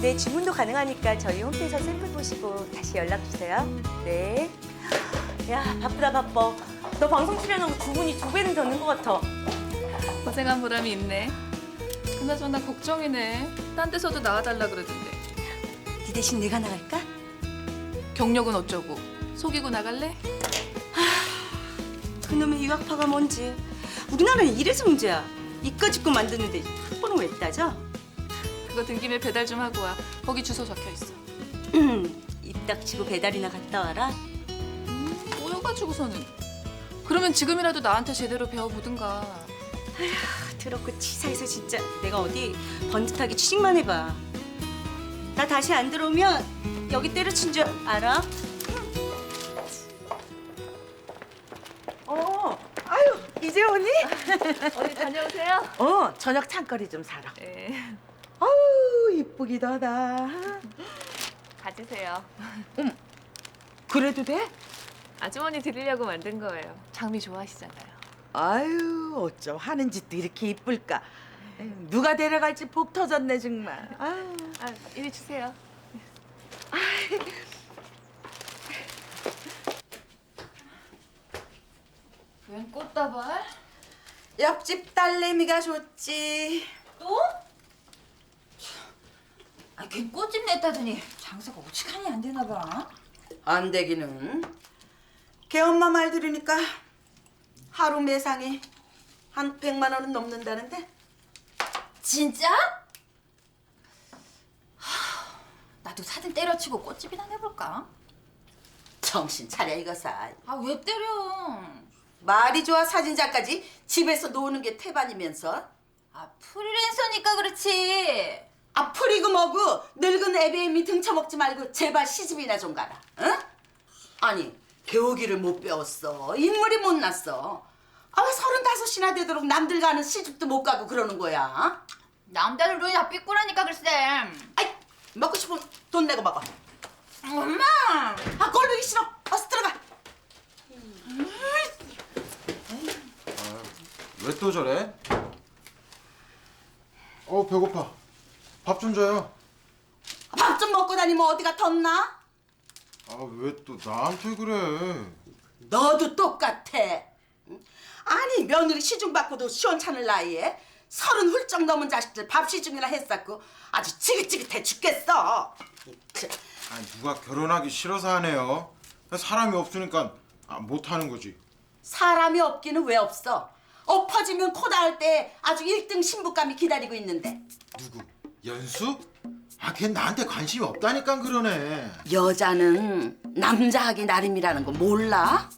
네, 주문도 가능하니까 저희 홈페이지에서 샘플 보시고 다시 연락 주세요. 네. 야, 바쁘다 바빠. 너 방송 출연하고 주문이 2배는 더 는 것 같아. 고생한 보람이 있네. 그나저나 걱정이네. 딴 데서도 나와달라 그러던데. 네 대신 내가 나갈까? 경력은 어쩌고? 속이고 나갈래? 그놈의 유학파가 뭔지. 우리나라는 이래서 문제야. 이까 짓고 만드는데 학번은 왜 따져? 그거 든 김에 배달 좀 하고 와. 거기 주소 적혀 있어. 입 닥치고 배달이나 갔다 와라. 꼬여가지고서는. 그러면 지금이라도 나한테 제대로 배워보든가. 더럽고 치사해서 진짜 내가 어디 번듯하게 취직만 해봐. 나 다시 안 들어오면 여기 때려친 줄 알아? 아유, 이제 오니? 어디 다녀오세요? 저녁 찬거리 좀 사러. 네. 아우, 이쁘기도 하다. 가지세요. 그래도 돼? 아주머니 드리려고 만든 거예요. 장미 좋아하시잖아요. 아유, 어쩜 하는 짓도 이렇게 이쁠까. 에휴, 누가 데려갈지 복 터졌네, 정말. 아유. 아, 이리 주세요. 웬 꽃다발? 옆집 딸내미가 줬지. 또? 아, 걔 꽃집 냈다더니 장사가 오죽하니 안 되나 봐. 안 되기는. 걔 엄마 말 들으니까 하루 매상이 한 100만 원은 넘는다는데. 진짜? 나도 사진 때려치고 꽃집이나 내볼까? 정신 차려 이거사. 아, 왜 때려? 말이 좋아 사진작까지 집에서 노는 게 태반이면서. 아, 프리랜서니까 그렇지. 앞풀이고 뭐고 늙은 애배임이 등쳐먹지 말고 제발 시집이나 좀 가라. 응? 아니 배우기를 못 배웠어. 인물이 못났어. 아, 왜 35이나 되도록 남들 가는 시집도 못 가고 그러는 거야? 남자들 눈이 다 삐꾸라니까 글쎄. 아이, 먹고 싶으면 돈 내고 먹어. 엄마! 아, 꼴보기 싫어. 어서 들어가. 왜 또 저래? 배고파. 밥 좀 줘요. 밥 좀 먹고 다니면 어디가 덧나? 왜 또 나한테 그래? 너도 똑같아. 응? 아니 며느리 시중 받고도 시원찮을 나이에 30 훌쩍 넘은 자식들 밥 시중이나 했었고 아주 지긋지긋해 죽겠어. 누가 결혼하기 싫어서 하네요. 사람이 없으니까 못 하는 거지. 사람이 없기는 왜 없어? 엎어지면 코 닿을 때 아주 1등 신부감이 기다리고 있는데. 누구? 연수? 걔 나한테 관심이 없다니까 그러네. 여자는 남자하기 나름이라는 거 몰라?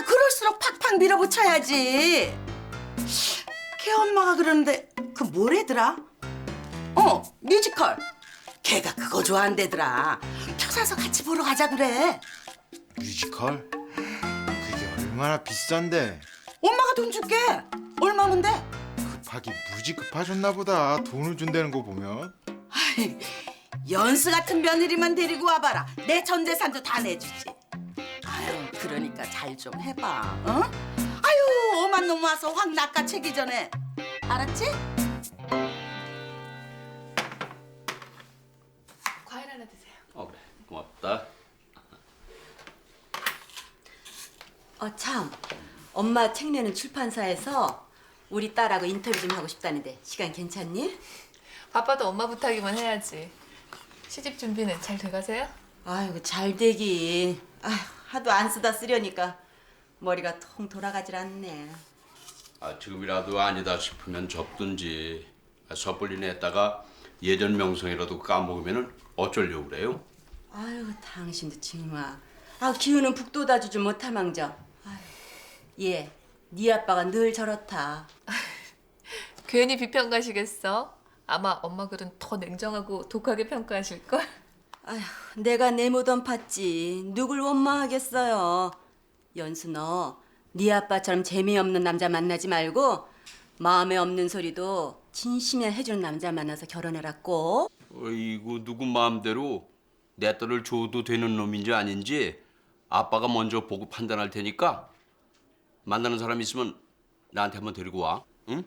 그럴수록 팍팍 밀어붙여야지. 걔 엄마가 그러는데 그 뭐래더라? 뮤지컬. 걔가 그거 좋아한대더라. 표 사서 같이 보러 가자 그래. 뮤지컬? 그게 얼마나 비싼데. 엄마가 돈 줄게. 얼마인데? 급하기 무지 급하셨나 보다. 돈을 준다는 거 보면. 연수 같은 며느리만 데리고 와봐라. 내 전 재산도 다 내주지. 아유, 그러니까 잘 좀 해봐. 어? 아유, 엄한 놈 와서 확 낚아채기 전에. 알았지? 과일 하나 드세요. 그래. 고맙다. 참. 엄마 책 내는 출판사에서 우리 딸하고 인터뷰 좀 하고 싶다는데 시간 괜찮니? 바빠도 엄마 부탁이면 해야지. 시집 준비는 잘 돼가세요? 아이고 잘 되기. 하도 안 쓰다 쓰려니까 머리가 통 돌아가질 않네. 지금이라도 아니다 싶으면 접든지. 섣불리 냈다가 예전 명성이라도 까먹으면 어쩌려고 그래요? 아유 당신도 정말. 기우는 북도 다주지 못할 망정. 얘, 네 아빠가 늘 저렇다. 괜히 비평가시겠어? 아마 엄마 글은 더 냉정하고 독하게 평가하실걸? 아휴, 내가 내 무덤 팠지. 누굴 원망하겠어요. 연수 너, 네 아빠처럼 재미없는 남자 만나지 말고 마음에 없는 소리도 진심에 해주는 남자 만나서 결혼해라 꼭. 어이구, 누구 마음대로 내 딸을 줘도 되는 놈인지 아닌지 아빠가 먼저 보고 판단할 테니까 만나는 사람 있으면 나한테 한번 데리고 와. 응?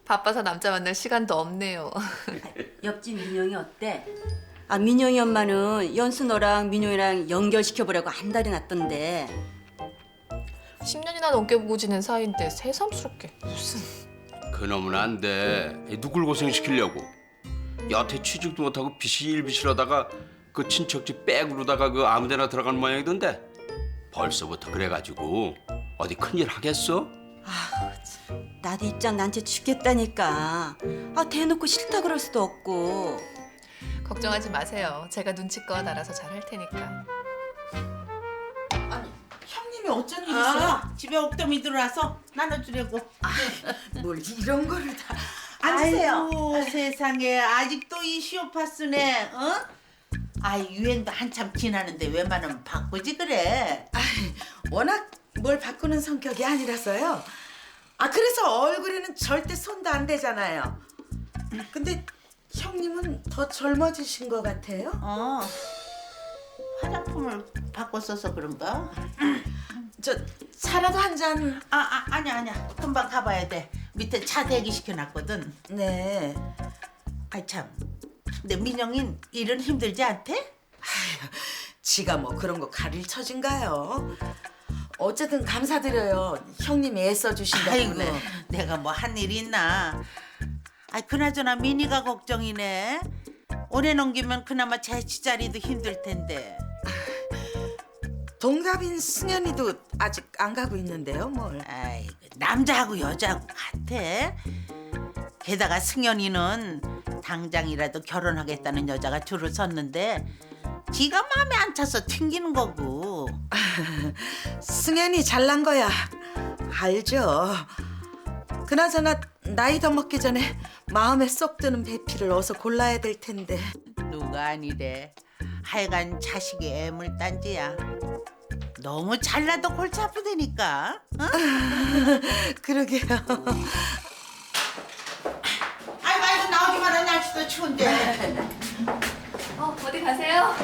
바빠서 남자 만날 시간도 없네요. 옆집 민영이 어때? 아, 민영이 엄마는 연수 너랑 민영이랑 연결시켜보려고 한 달이 났던데. 10년이나 넘게 보고 지낸 사이인데 새삼스럽게 무슨. 그놈은 안 돼. 누굴 고생시키려고. 여태 취직도 못하고 비실비실하다가 그 친척집 백으로다가 그 아무데나 들어간 모양이던데. 벌써부터 그래가지고 어디 큰일 하겠어? 나도 입장 난제 죽겠다니까. 아, 대놓고 싫다 그럴 수도 없고. 걱정하지 마세요. 제가 눈치껏 알아서 잘 할 테니까. 아니 형님이 어쩐 일 있어요? 집에 옥돔이 들어와서 나눠주려고. 뭘 이런 거를 다 앉으세요. 아이고 세상에 아직도 이 시오파스네. 어? 아 유행도 한참 지나는데 웬만하면 바꾸지 그래. 워낙 뭘 바꾸는 성격이 아니라서요. 아 그래서 얼굴에는 절대 손도 안 대잖아요. 근데 형님은 더 젊어지신 것 같아요. 화장품을 바꿔 써서 그런가? 저 차라도 한 잔. 아니야 금방 가봐야 돼. 밑에 차 대기 시켜놨거든. 네. 아이 참. 근데 민영인 일은 힘들지 않대? 지가 뭐 그런 거 가릴 처진가요? 어쨌든 감사드려요. 형님이 애써주신다고. 아이고 내가 뭐 한 일 있나? 아 그나저나 미니가 걱정이네. 오래 넘기면 그나마 재취자리도 힘들 텐데. 동갑인 승현이도 아직 안 가고 있는데요, 뭘. 아이 남자하고 여자하고 같아. 게다가 승현이는 당장이라도 결혼하겠다는 여자가 줄을 섰는데 지가 마음에 안 차서 튕기는 거고. 승현이 잘난 거야. 알죠. 그나저나 나이 더 먹기 전에 마음에 쏙 드는 배필을 어서 골라야 될 텐데. 누가 아니래. 하여간 자식이 애물단지야. 너무 잘나도 골치 아프다니까. 어? 그러게요. 아이고 나오지 마라. 날씨도 추운데. 어디 가세요?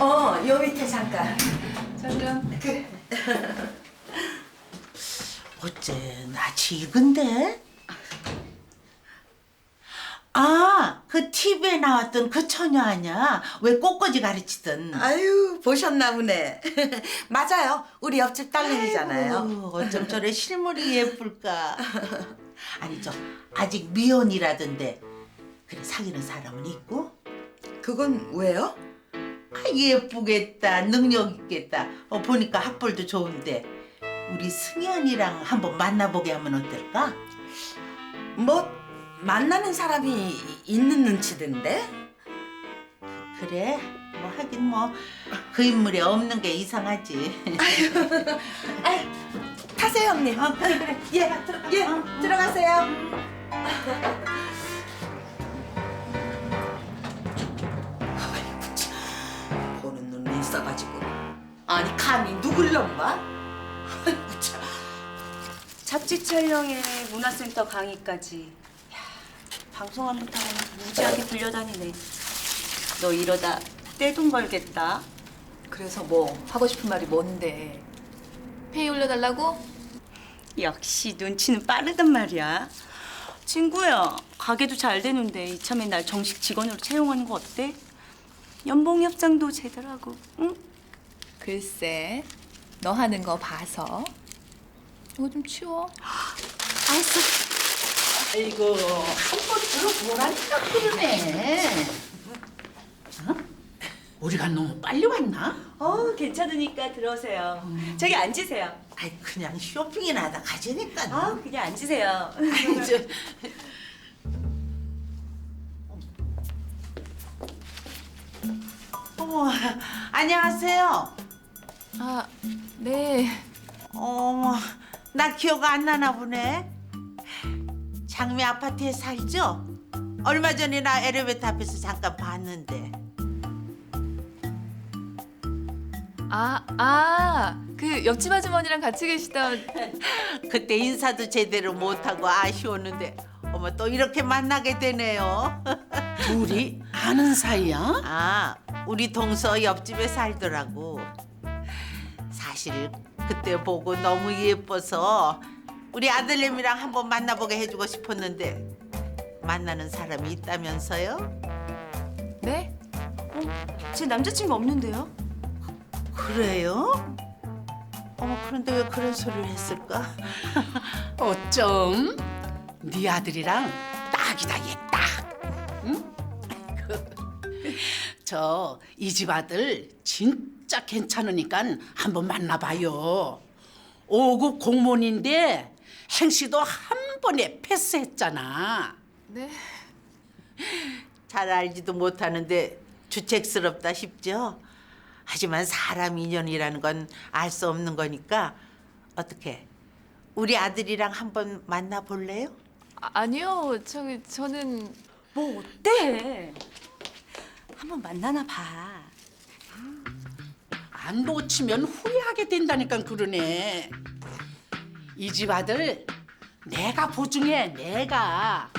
요 밑에 잠깐. 저 좀. 어째 낯이 익은데? 그 TV에 나왔던 그 처녀 아니야? 왜 꽃꽂이 가르치던. 아유, 보셨나 보네. 맞아요. 우리 옆집 딸내미잖아요. 아이고, 어쩜 저래 실물이 예쁠까. 아니 저 아직 미혼이라던데. 그래 사귀는 사람은 있고? 그건 왜요? 예쁘겠다. 능력 있겠다. 보니까 학벌도 좋은데. 우리 승현이랑 한번 만나보게 하면 어떨까? 뭐 만나는 사람이 있는 눈치던데? 그래? 뭐 하긴 뭐 그 인물에 없는 게 이상하지. 타세요, 형님. 그래. 예, 들어가세요. 보는 눈이 있어가지고. 아니 감히 누굴 넘봐? 아이고 참. 잡지 촬영에 문화센터 강의까지. 야, 방송 한번 타고 무지하게 불려다니네. 너 이러다 떼돈 벌겠다. 그래서 뭐 하고 싶은 말이 뭔데? 페이 올려달라고? 역시 눈치는 빠르단 말이야. 친구야, 가게도 잘 되는데 이참에 날 정식 직원으로 채용하는 거 어때? 연봉 협상도 제대로 하고, 응? 글쎄, 너 하는 거 봐서. 이거 좀 치워. 알았어. 아이고 한번 들어보라니까 그러네. 우리가 너무 빨리 왔나? 괜찮으니까 들어오세요. 저기 앉으세요. 아이 그냥 쇼핑이나 하다 가자니까. 그냥 앉으세요. 아이, 저... 어머 안녕하세요. 아, 네. 어머 나 기억 안 나나 보네. 장미 아파트에 살죠? 얼마 전에 나 엘리베이터 앞에서 잠깐 봤는데. 그 옆집 아주머니랑 같이 계시던. 그때 인사도 제대로 못하고 아쉬웠는데 어머 또 이렇게 만나게 되네요. 둘이 아는 사이야? 우리 동서 옆집에 살더라고. 사실 그때 보고 너무 예뻐서 우리 아들내미랑 한번 만나보게 해주고 싶었는데 만나는 사람이 있다면서요? 네? 제 남자친구 없는데요? 그래요? 어머, 그런데 왜 그런 소리를 했을까? 어쩜 네 아들이랑 딱이다 얘 딱. 응? 저 이 집 아들 진짜 괜찮으니까 한번 만나봐요. 5급 공무원인데 행시도 한 번에 패스했잖아. 네. 잘 알지도 못하는데 주책스럽다 싶죠? 하지만 사람 인연이라는 건 알 수 없는 거니까 어떻게 우리 아들이랑 한번 만나볼래요? 아니요. 저는 뭐 어때? 한번 만나나 봐. 안 놓치면 후회하게 된다니까 그러네. 이 집 아들 내가 보증해 내가.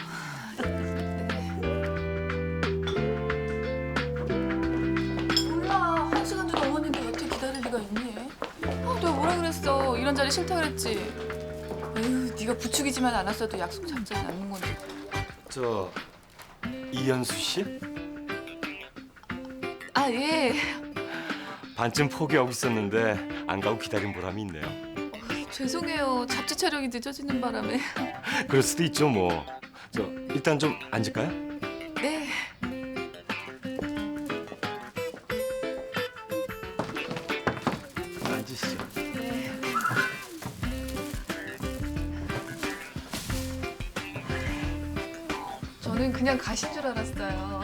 몰라. 1시간도 넘었는데 여태 기다릴 리가 있니? 내가 뭐라 그랬어. 이런 자리 싫다 그랬지. 에휴, 네가 부추기지만 않았어도 약속 잡자는 않는 건데. 저 이현수 씨? 아, 예. 반쯤 포기하고 있었는데 안 가고 기다린 보람이 있네요. 죄송해요. 잡지 촬영이 늦어지는 바람에. 그럴 수도 있죠 뭐. 저 일단 좀 앉을까요? 네. 앉으시죠. 저는 그냥 가신 줄 알았어요.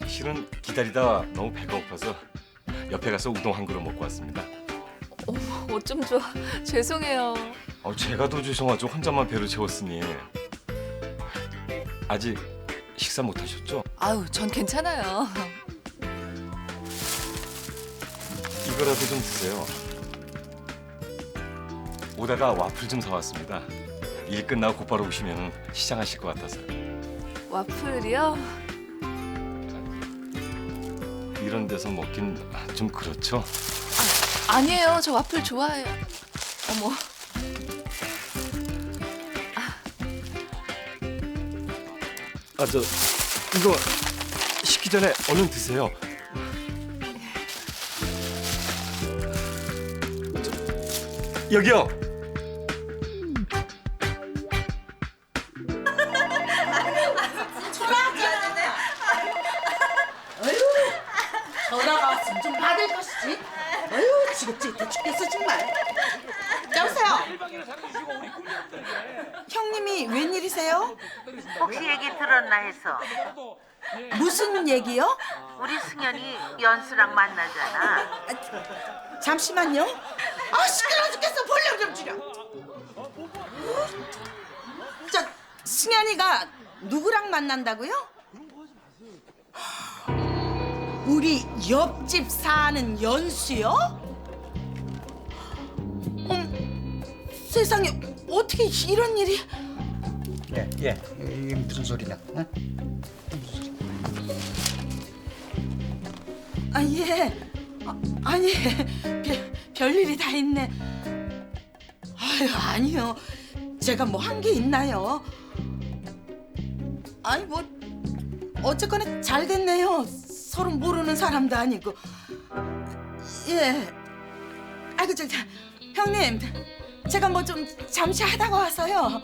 실은 기다리다 너무 배가 고파서 옆에 가서 우동 한 그릇 먹고 왔습니다. 어쩜 좋아. 죄송해요. 제가 더 죄송하죠. 혼자만 배를 채웠으니. 아직 식사 못 하셨죠? 아유, 전 괜찮아요. 이거라도 좀 드세요. 오다가 와플 좀 사왔습니다. 일 끝나고 곧바로 오시면 시장하실 것 같아서요. 와플이요? 이런 데서 먹긴 좀 그렇죠? 아니에요. 저 와플 좋아해요. 어머. 저 이거 식기 전에 얼른 드세요. 여기요. 전화가 왔으면 좀 받을 것이지. 아유, 지긋지긋해 죽겠어 정말. 여보세요. 형님이 웬일이세요? 혹시 얘기 들었나 해서. 무슨 얘기요? 우리 승현이 연수랑 만나잖아. 잠시만요. 아, 시끄러워 죽겠어. 볼륨 좀 줄여. 저 승현이가 누구랑 만난다고요? 우리 옆집 사는 연수요? 세상에 어떻게 이런 일이? 예, 이게 무슨 소리냐? 어? 아, 예. 아니, 별일이 다 있네. 아유, 아니요. 제가 뭐 한 게 있나요? 아니, 뭐 어쨌거나 잘 됐네요. 서로 모르는 사람도 아니고. 예. 아이고, 형님. 제가 뭐 좀 잠시 하다가 와서요.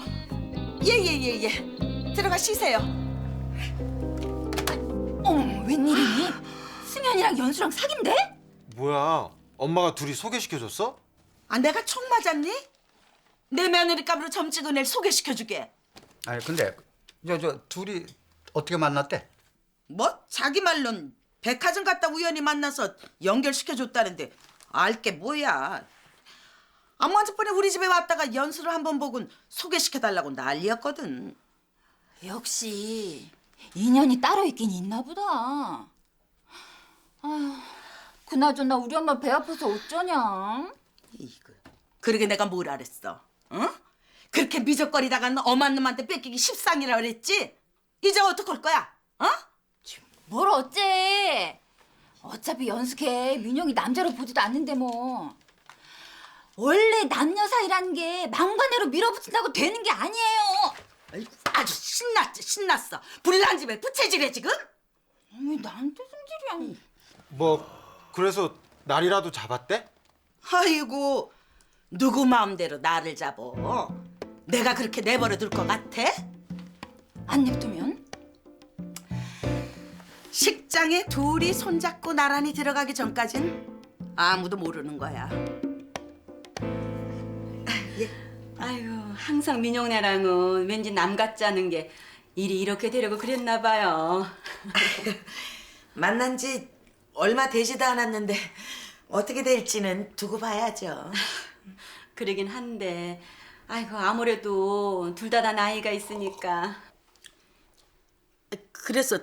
예. 들어가 쉬세요. 어머, 웬일이니? 승현이랑 연수랑 사귄대? 뭐야? 엄마가 둘이 소개시켜줬어? 아, 내가 총 맞았니? 내 며느리감으로 점 찍은 애를 소개시켜주게. 아니 근데 저 둘이 어떻게 만났대? 뭐? 자기 말론 백화점 갔다 우연히 만나서 연결시켜줬다는데 알게 뭐야. 아무 어젯번에 우리 집에 왔다가 연수를 한번 보곤 소개시켜달라고 난리였거든. 역시 인연이 따로 있긴 있나 보다. 아휴, 그나저나 우리 엄마 배 아파서 어쩌냐? 이거. 그러게 내가 뭘 알았어. 응? 그렇게 미적거리다가는 엄한 놈한테 뺏기기 십상이라 그랬지? 이제 어떡할 거야? 어? 뭘 어째? 어차피 연숙해 민영이 남자로 보지도 않는데 뭐. 원래 남녀 사이라는 게 막판으로 밀어붙인다고 되는 게 아니에요. 아이고, 아주 신났어. 불난 집에 부채질해 지금? 왜 나한테 승질이야? 뭐 그래서 날이라도 잡았대? 아이고, 누구 마음대로 나를 잡어? 내가 그렇게 내버려 둘 것 같아? 안 냅두면? 식장에 둘이 손잡고 나란히 들어가기 전까진 아무도 모르는 거야. 아유, 항상 민용네랑은 왠지 남 같지 않은 게 일이 이렇게 되려고 그랬나 봐요. 만난 지 얼마 되지도 않았는데 어떻게 될지는 두고 봐야죠. 그러긴 한데, 아이고 아무래도 둘 다 나이가 있으니까. 그래서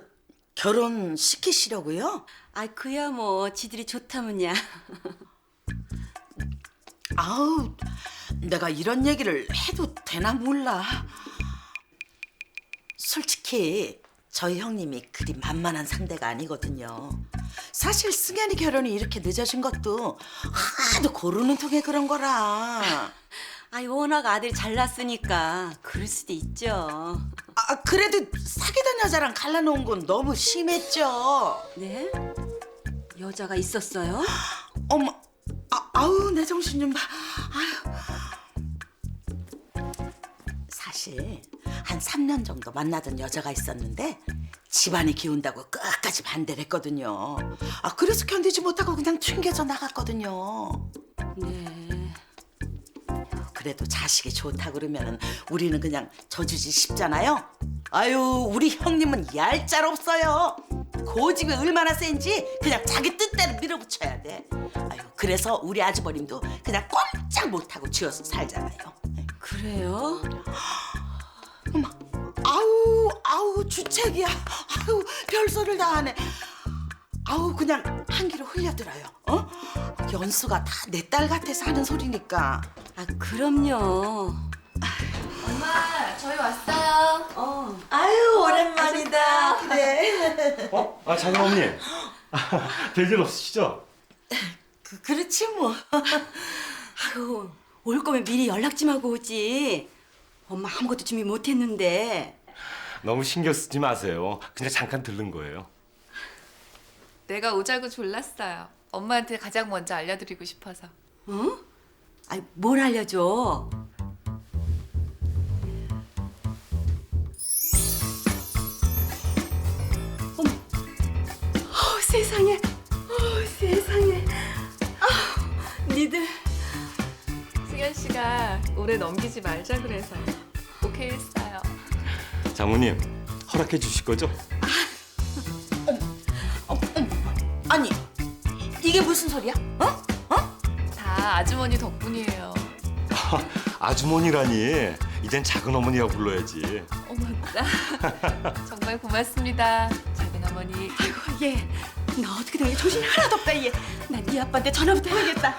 결혼 시키시려고요? 아, 그야 뭐 지들이 좋다면야. 아우, 내가 이런 얘기를 해도 되나 몰라. 솔직히 저희 형님이 그리 만만한 상대가 아니거든요. 사실 승현이 결혼이 이렇게 늦어진 것도 하도 고르는 통에 그런 거라. 아이, 워낙 아들이 잘났으니까 그럴 수도 있죠. 아, 그래도 사귀던 여자랑 갈라놓은 건 너무 심했죠. 네? 여자가 있었어요? 어머, 아우 내 정신 좀 봐. 아유. 사실 한 3년 정도 만나던 여자가 있었는데 집안이 기운다고 끝까지 반대를 했거든요. 아, 그래서 견디지 못하고 그냥 튕겨져 나갔거든요. 네. 그래도 자식이 좋다 그러면은 우리는 그냥 져주지 싶잖아요. 아유, 우리 형님은 얄짤 없어요. 고집이 얼마나 센지 그냥 자기 뜻대로 밀어붙여야 돼. 아유, 그래서 우리 아주버님도 그냥 꼼짝 못하고 쥐어서 살잖아요. 그래요? 어머, 아우 주책이야. 아우 별소리를 다 하네. 아우 그냥 한기로 흘려들어요. 어? 연수가 다 내 딸 같아서 하는 소리니까. 아, 그럼요. 엄마, 저희 왔어요. 아유 오랜만이다. 그래. 아 작은 어머니. 별일 없으시죠? 그렇지 뭐. 아유, 올 거면 미리 연락 좀 하고 오지. 엄마 아무것도 준비 못했는데. 너무 신경 쓰지 마세요. 그냥 잠깐 들른 거예요. 내가 오자고 졸랐어요. 엄마한테 가장 먼저 알려드리고 싶어서. 어? 아니, 뭘 알려줘? 어머, 세상에, 세상에. 니들. 승현 씨가 올해 넘기지 말자 그래서 오케이 했어요. 장모님 허락해 주실 거죠? 아니 이게 무슨 소리야? 어? 다 아주머니 덕분이에요. 아주머니라니 이젠 작은 어머니라고 불러야지. 어머나. 정말 고맙습니다. 작은 어머니. 아이고, 얘. 나 어떻게 된 거야? 정신이 하나도 없다, 얘. 나 네 아빠한테 전화부터 해야겠다.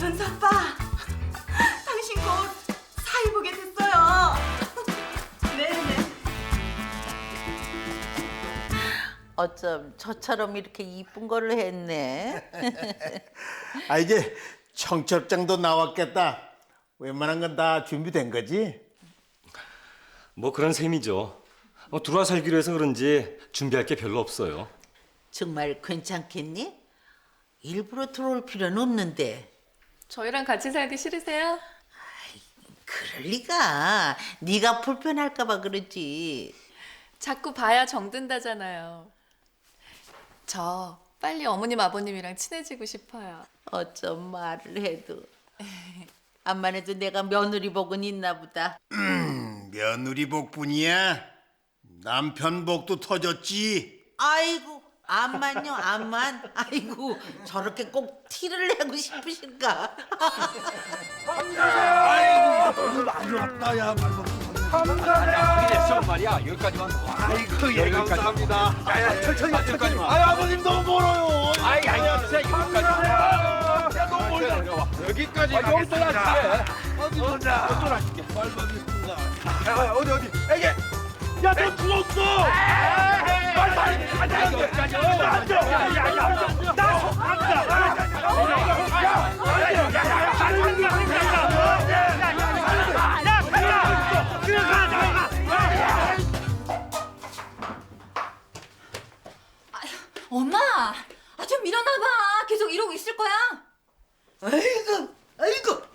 연수 아빠. 당신 곧 사위 보게 됐어요. 네네. 어쩜 저처럼 이렇게 이쁜 거를 했네. 아 이제 청첩장도 나왔겠다. 웬만한 건 다 준비된 거지? 뭐 그런 셈이죠. 들어와 살기로 해서 그런지 준비할 게 별로 없어요. 정말 괜찮겠니? 일부러 들어올 필요는 없는데. 저희랑 같이 살기 싫으세요? 그럴 리가. 네가 불편할까 봐 그러지. 자꾸 봐야 정든다잖아요. 저 빨리 어머님 아버님이랑 친해지고 싶어요. 어쩜 말을 해도. 암만 해도 내가 며느리 복은 있나 보다. 며느리 복뿐이야. 남편 복도 터졌지. 아이고 암만요 암만. 아이고 저렇게 꼭 티를 내고 싶으실까.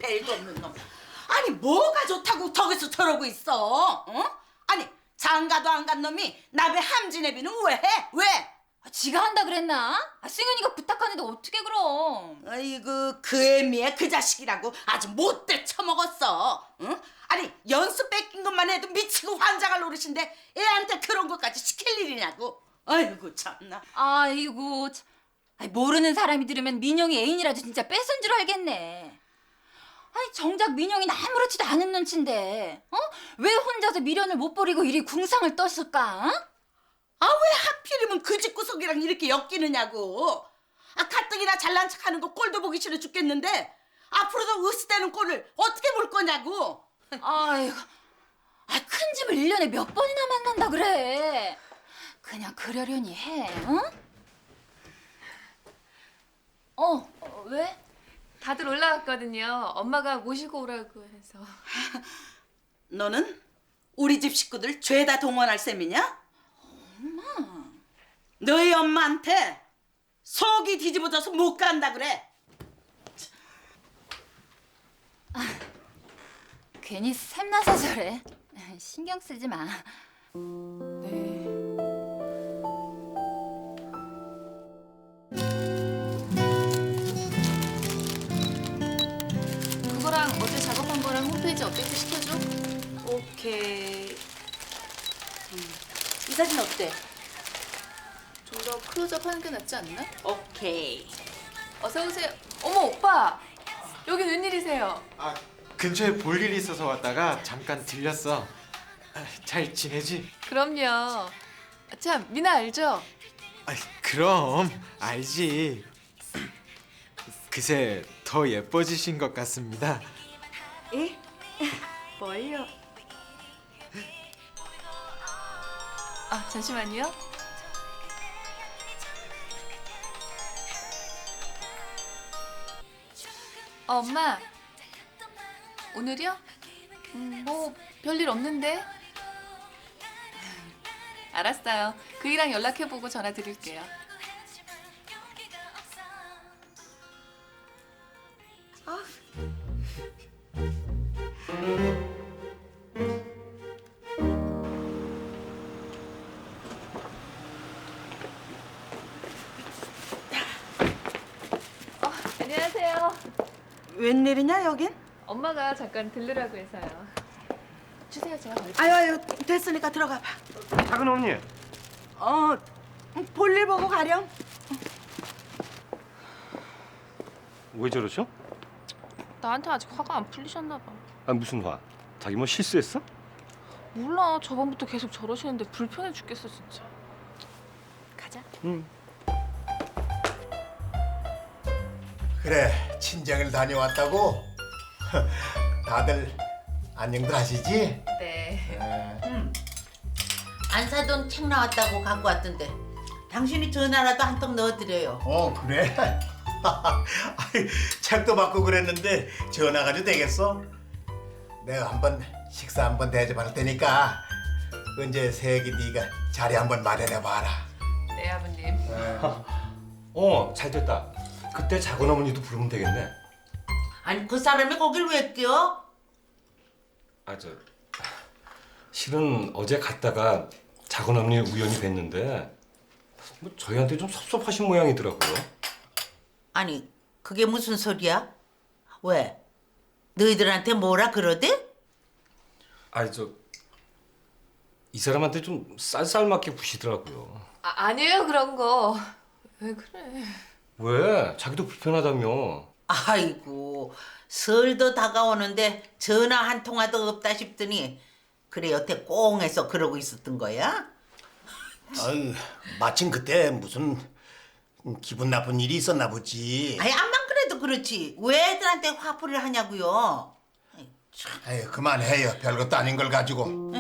벨도 없는 놈. 아니 뭐가 좋다고 저기서 저러고 있어? 어? 아니 장가도 안 간 놈이 남의 함지내비는 왜 해? 왜? 지가 한다 그랬나? 승윤이가 부탁하는데 어떻게 그럼? 아이고 그 애미의 그 자식이라고 아주 못돼 처먹었어. 응? 아니 연수 뺏긴 것만 해도 미치고 환장할 노릇인데 애한테 그런 것까지 시킬 일이냐고. 아이고 참나. 아이고 참. 아이, 모르는 사람이 들으면 민영이 애인이라도 진짜 뺏은 줄 알겠네. 아니 정작 민영이 아무렇지도 않은 눈치인데 왜 혼자서 미련을 못 버리고 이리 궁상을 떴을까? 아 왜 하필이면 그 집구석이랑 이렇게 엮이느냐고. 아 가뜩이나 잘난 척하는 거 꼴도 보기 싫어 죽겠는데 앞으로도 으스대는 꼴을 어떻게 볼 거냐고. 아이고, 큰 집을 1년에 몇 번이나 만난다 그래. 그냥 그러려니 해, 응? 왜? 다들 올라왔거든요. 엄마가 모시고 오라고 해서. 너는 우리 집 식구들 죄다 동원할 셈이냐? 엄마. 너희 엄마한테 속이 뒤집어져서 못 간다 그래. 괜히 샘나서 저래. 신경 쓰지 마. 네. 그거랑 어제 작업한 거랑 홈페이지 업데이트 시켜줘. 오케이. 이 사진 어때? 좀 더 클로즈업 하는 게 낫지 않나? 오케이. 어서 오세요. 어머 오빠. 여기 웬일이세요? 아, 근처에 볼 일이 있어서 왔다가 잠깐 들렸어. 아, 잘 지내지? 그럼요. 참 미나 알죠? 아, 그럼 알지. 그새 더 예뻐지신 것 같습니다. 에? 뭘요? 아 잠시만요. 엄마. 오늘이요? 뭐 별일 없는데. 알았어요. 그이랑 연락해보고 전화 드릴게요. 안녕하세요. 웬일이냐 여긴? 엄마가 잠깐 들르라고 해서요. 주세요, 제가 걸게요. 아유 됐으니까 들어가 봐. 작은 어머니. 볼일 보고 가렴. 왜 저러죠? 나한테 아직 화가 안 풀리셨나 봐. 아 무슨 화? 자기 뭐 실수했어? 몰라. 저번부터 계속 저러시는데 불편해 죽겠어 진짜. 가자. 그래 친정을 다녀왔다고? 다들 안녕들 하시지? 네. 안 사돈 책 나왔다고 갖고 왔던데 당신이 전화라도 한 통 넣어드려요. 그래? 아이, 책도 받고 그랬는데 전화 가지고 되겠어? 내가 한번 식사 한번 대접할 테니까 언제 새끼 네가 자리 한번 마련해봐라. 네 아버님. 잘 됐다. 그때 작은 어머니도 부르면 되겠네. 아니 그 사람이 거길 왜 껴? 실은 어제 갔다가 작은 어머니 우연히 뵀는데 뭐 저희한테 좀 섭섭하신 모양이더라고요. 아니 그게 무슨 소리야? 왜? 너희들한테 뭐라 그러대? 이 사람한테 좀 쌀쌀맞게 구시더라고요. 아니에요 그런 거. 왜 그래? 왜? 자기도 불편하다며. 아이고 설도 다가오는데 전화 한 통화도 없다 싶더니 그래 여태 꽁해서 그러고 있었던 거야? 아유, 마침 그때 무슨 기분 나쁜 일이 있었나 보지. 아니 암만 그래도 그렇지 왜 애들한테 화풀이를 하냐고요? 아유, 그만해요. 별것도 아닌 걸 가지고.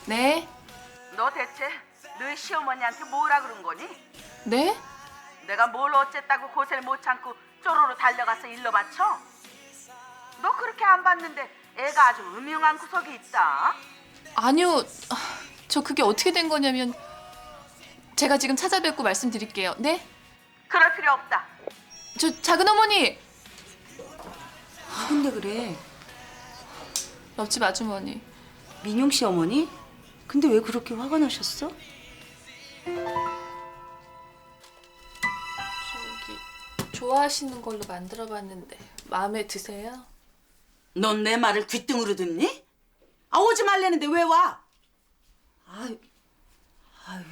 네? 너 대체 너희 시어머니한테 뭐라 그런 거니? 네? 내가 뭘 어쨌다고 고생을 못 참고 쪼로로 달려가서 일러 바쳐? 너 그렇게 안 봤는데 애가 아주 음흉한 구석이 있다. 아니요. 저 그게 어떻게 된 거냐면 제가 지금 찾아뵙고 말씀드릴게요. 네? 그럴 필요 없다. 저 작은 어머니, 누군데 그래? 옆집 아주머니. 민용 씨 어머니? 근데 왜 그렇게 화가 나셨어? 저기 좋아하시는 걸로 만들어봤는데 마음에 드세요? 넌 내 말을 귓등으로 듣니? 아, 오지 말라는데 왜 와?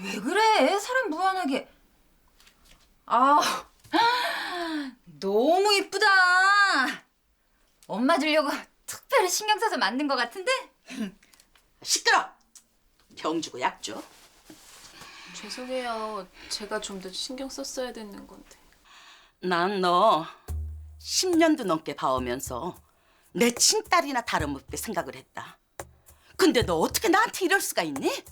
왜 그래? 사람 무한하게. 아, 너무 이쁘다. 엄마 주려고 특별히 신경 써서 만든 것 같은데? 시끄러. 병 주고 약 줘. 죄송해요. 제가 좀 더 신경 썼어야 됐는 건데. 난 너 10년도 넘게 봐오면서 내 친딸이나 다름없게 생각을 했다. 근데 너 어떻게 나한테 이럴 수가 있니?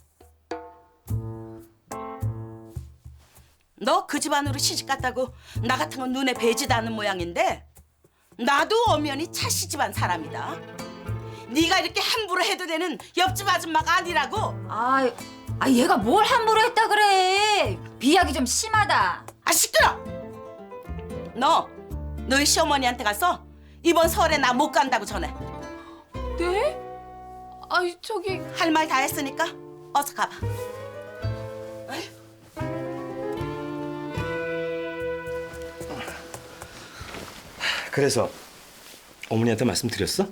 너 그 집안으로 시집갔다고 나 같은 건 눈에 뵈지도 않는 모양인데 나도 엄연히 차씨 집안 사람이다. 네가 이렇게 함부로 해도 되는 옆집 아줌마가 아니라고. 얘가 뭘 함부로 했다 그래. 비약이 좀 심하다. 아, 시끄러. 너 너희 시어머니한테 가서 이번 설에 나 못 간다고 전해. 네? 아이 저기 할 말 다 했으니까 어서 가봐. 그래서 어머니한테 말씀드렸어?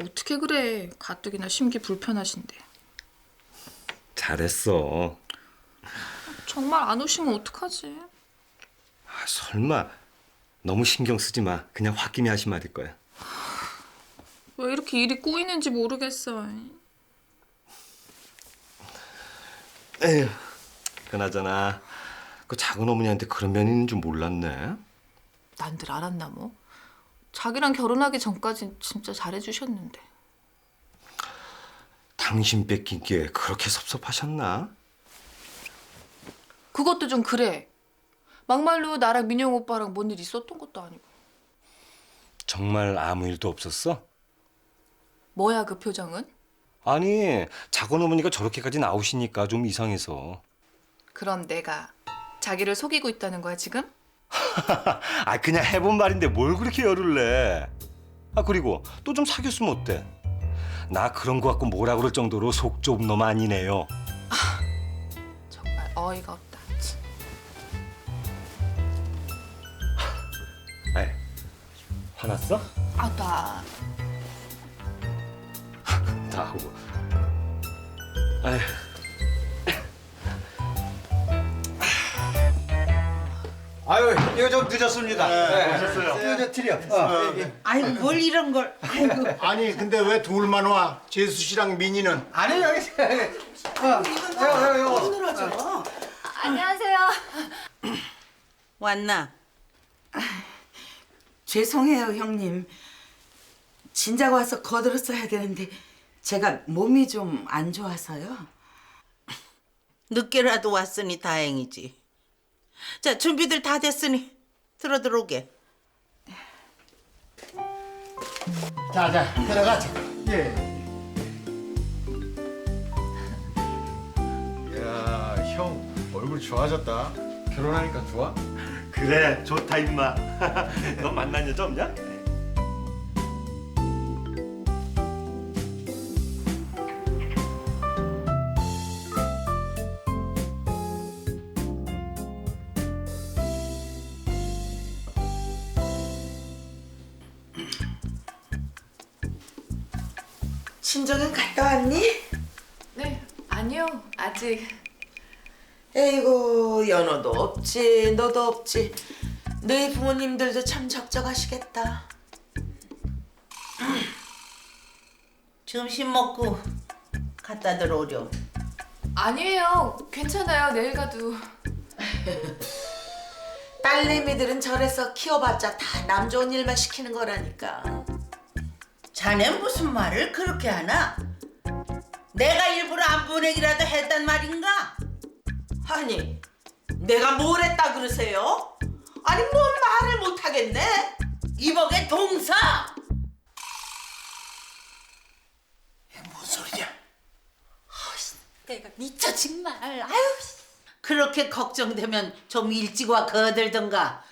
어떻게 그래? 가뜩이나 심기 불편하신데. 잘했어. 정말 안 오시면 어떡하지? 설마 너무 신경 쓰지 마. 그냥 홧김에 하신 말일 거야. 왜 이렇게 일이 꼬이는지 모르겠어. 에휴, 그나저나 그 작은 어머니한테 그런 면이 있는 줄 몰랐네. 난들 알았나 뭐? 자기랑 결혼하기 전까진 진짜 잘해주셨는데. 당신 뺏긴 게 그렇게 섭섭하셨나? 그것도 좀 그래. 막말로 나랑 민영 오빠랑 뭔 일 있었던 것도 아니고. 정말 아무 일도 없었어? 뭐야 그 표정은? 아니, 작은 어머니가 저렇게까지 나오시니까 좀 이상해서. 그럼 내가 자기를 속이고 있다는 거야 지금? 아, 그냥 해본 말인데 뭘 그렇게 열을 내. 아, 그리고 또 좀 사귀었으면 어때? 나 그런 거 갖고 뭐라 그럴 정도로 속 좁은 놈 아니네요. 정말 어이가 없다. 에이, 화났어? 나 나하고. 에휴. 아유, 이거 좀 늦었습니다. 네, 오셨어요. 이거 드려. 아이고 뭘 이런 걸. 아이고. 아니 근데 왜 둘만 와? 재수 씨랑 민희는? 아니, 여기. 안녕하세요. 왔나? 죄송해요, 형님. 진작 와서 거들었어야 되는데 제가 몸이 좀 안 좋아서요. 늦게라도 왔으니 다행이지. 자, 준비들 다 됐으니 들어오게. 자, 들어가자. 예. 야, 형 얼굴 좋아졌다. 결혼하니까 좋아? 그래, 좋다 임마. 너 만난 여자 없냐? 친정은 갔다 왔니? 네, 아니요 아직. 에이고, 연호도 없지, 너도 없지. 너희 부모님들도 참 적적하시겠다. 점심 먹고 갖다 들어오렴. 아니에요. 괜찮아요. 내일 가도. 딸내미들은 절에서 키워봤자 다 남 좋은 일만 시키는 거라니까. 자넨 무슨 말을 그렇게 하나? 내가 일부러 안 보내기라도 했단 말인가? 아니, 내가 뭘 했다 그러세요? 아니, 뭔 말을 못 하겠네? 이복의 동사! 뭔 소리냐? 내가 미쳐 정말. 아유. 그렇게 걱정되면 좀 일찍 와 거들던가.